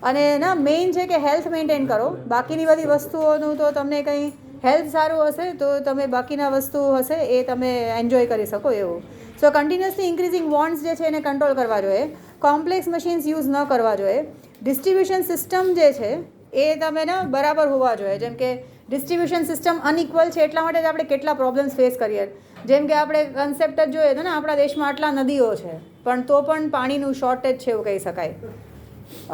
Speaker 1: અને ના મેઇન છે કે હેલ્થ મેન્ટેન કરો. બાકીની બધી વસ્તુઓનું તો તમને કંઈ હેલ્થ સારું હશે તો તમે બાકીના વસ્તુ હશે એ તમે એન્જોય કરી શકો એવું. સો કન્ટિન્યુઅસલી ઇન્ક્રીઝિંગ વોન્ટ્સ જે છે એને કંટ્રોલ કરવા જોઈએ. કોમ્પ્લેક્સ મશીન્સ યુઝ ન કરવા જોઈએ. ડિસ્ટ્રીબ્યુશન સિસ્ટમ જે છે એ તમે ને બરાબર હોવા જોઈએ. જેમ કે ડિસ્ટ્રીબ્યુશન સિસ્ટમ અનઇક્વલ છે એટલા માટે જ આપણે કેટલા પ્રોબ્લેમ્સ ફેસ કરીએ. જેમ કે આપણે કન્સેપ્ટ જ જોઈએ તો ને, આપણા દેશમાં આટલા નદીઓ છે પણ તો પણ પાણીનું શોર્ટેજ છે એવું કહી શકાય.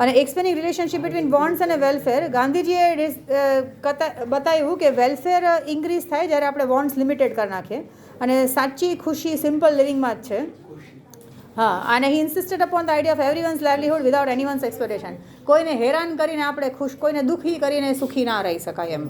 Speaker 1: અને એક્સપ્લેનિંગ રિલેશનશિપ બિટવીન બોન્ડ્સ અને વેલફેર. ગાંધીજીએ બતાવ્યું કે વેલફેર ઇન્ક્રીઝ થાય જ્યારે આપણે બોન્ડ્સ લિમિટેડ કરી નાખીએ, અને સાચી ખુશી સિમ્પલ લિવિંગમાં જ છે. હા, અને he insisted upon the idea of everyone's livelihood without anyone's expectation. કોઈને હેરાન કરીને આપણે ખુશ, કોઈને દુઃખી કરીને સુખી ના રહી શકાય એમ.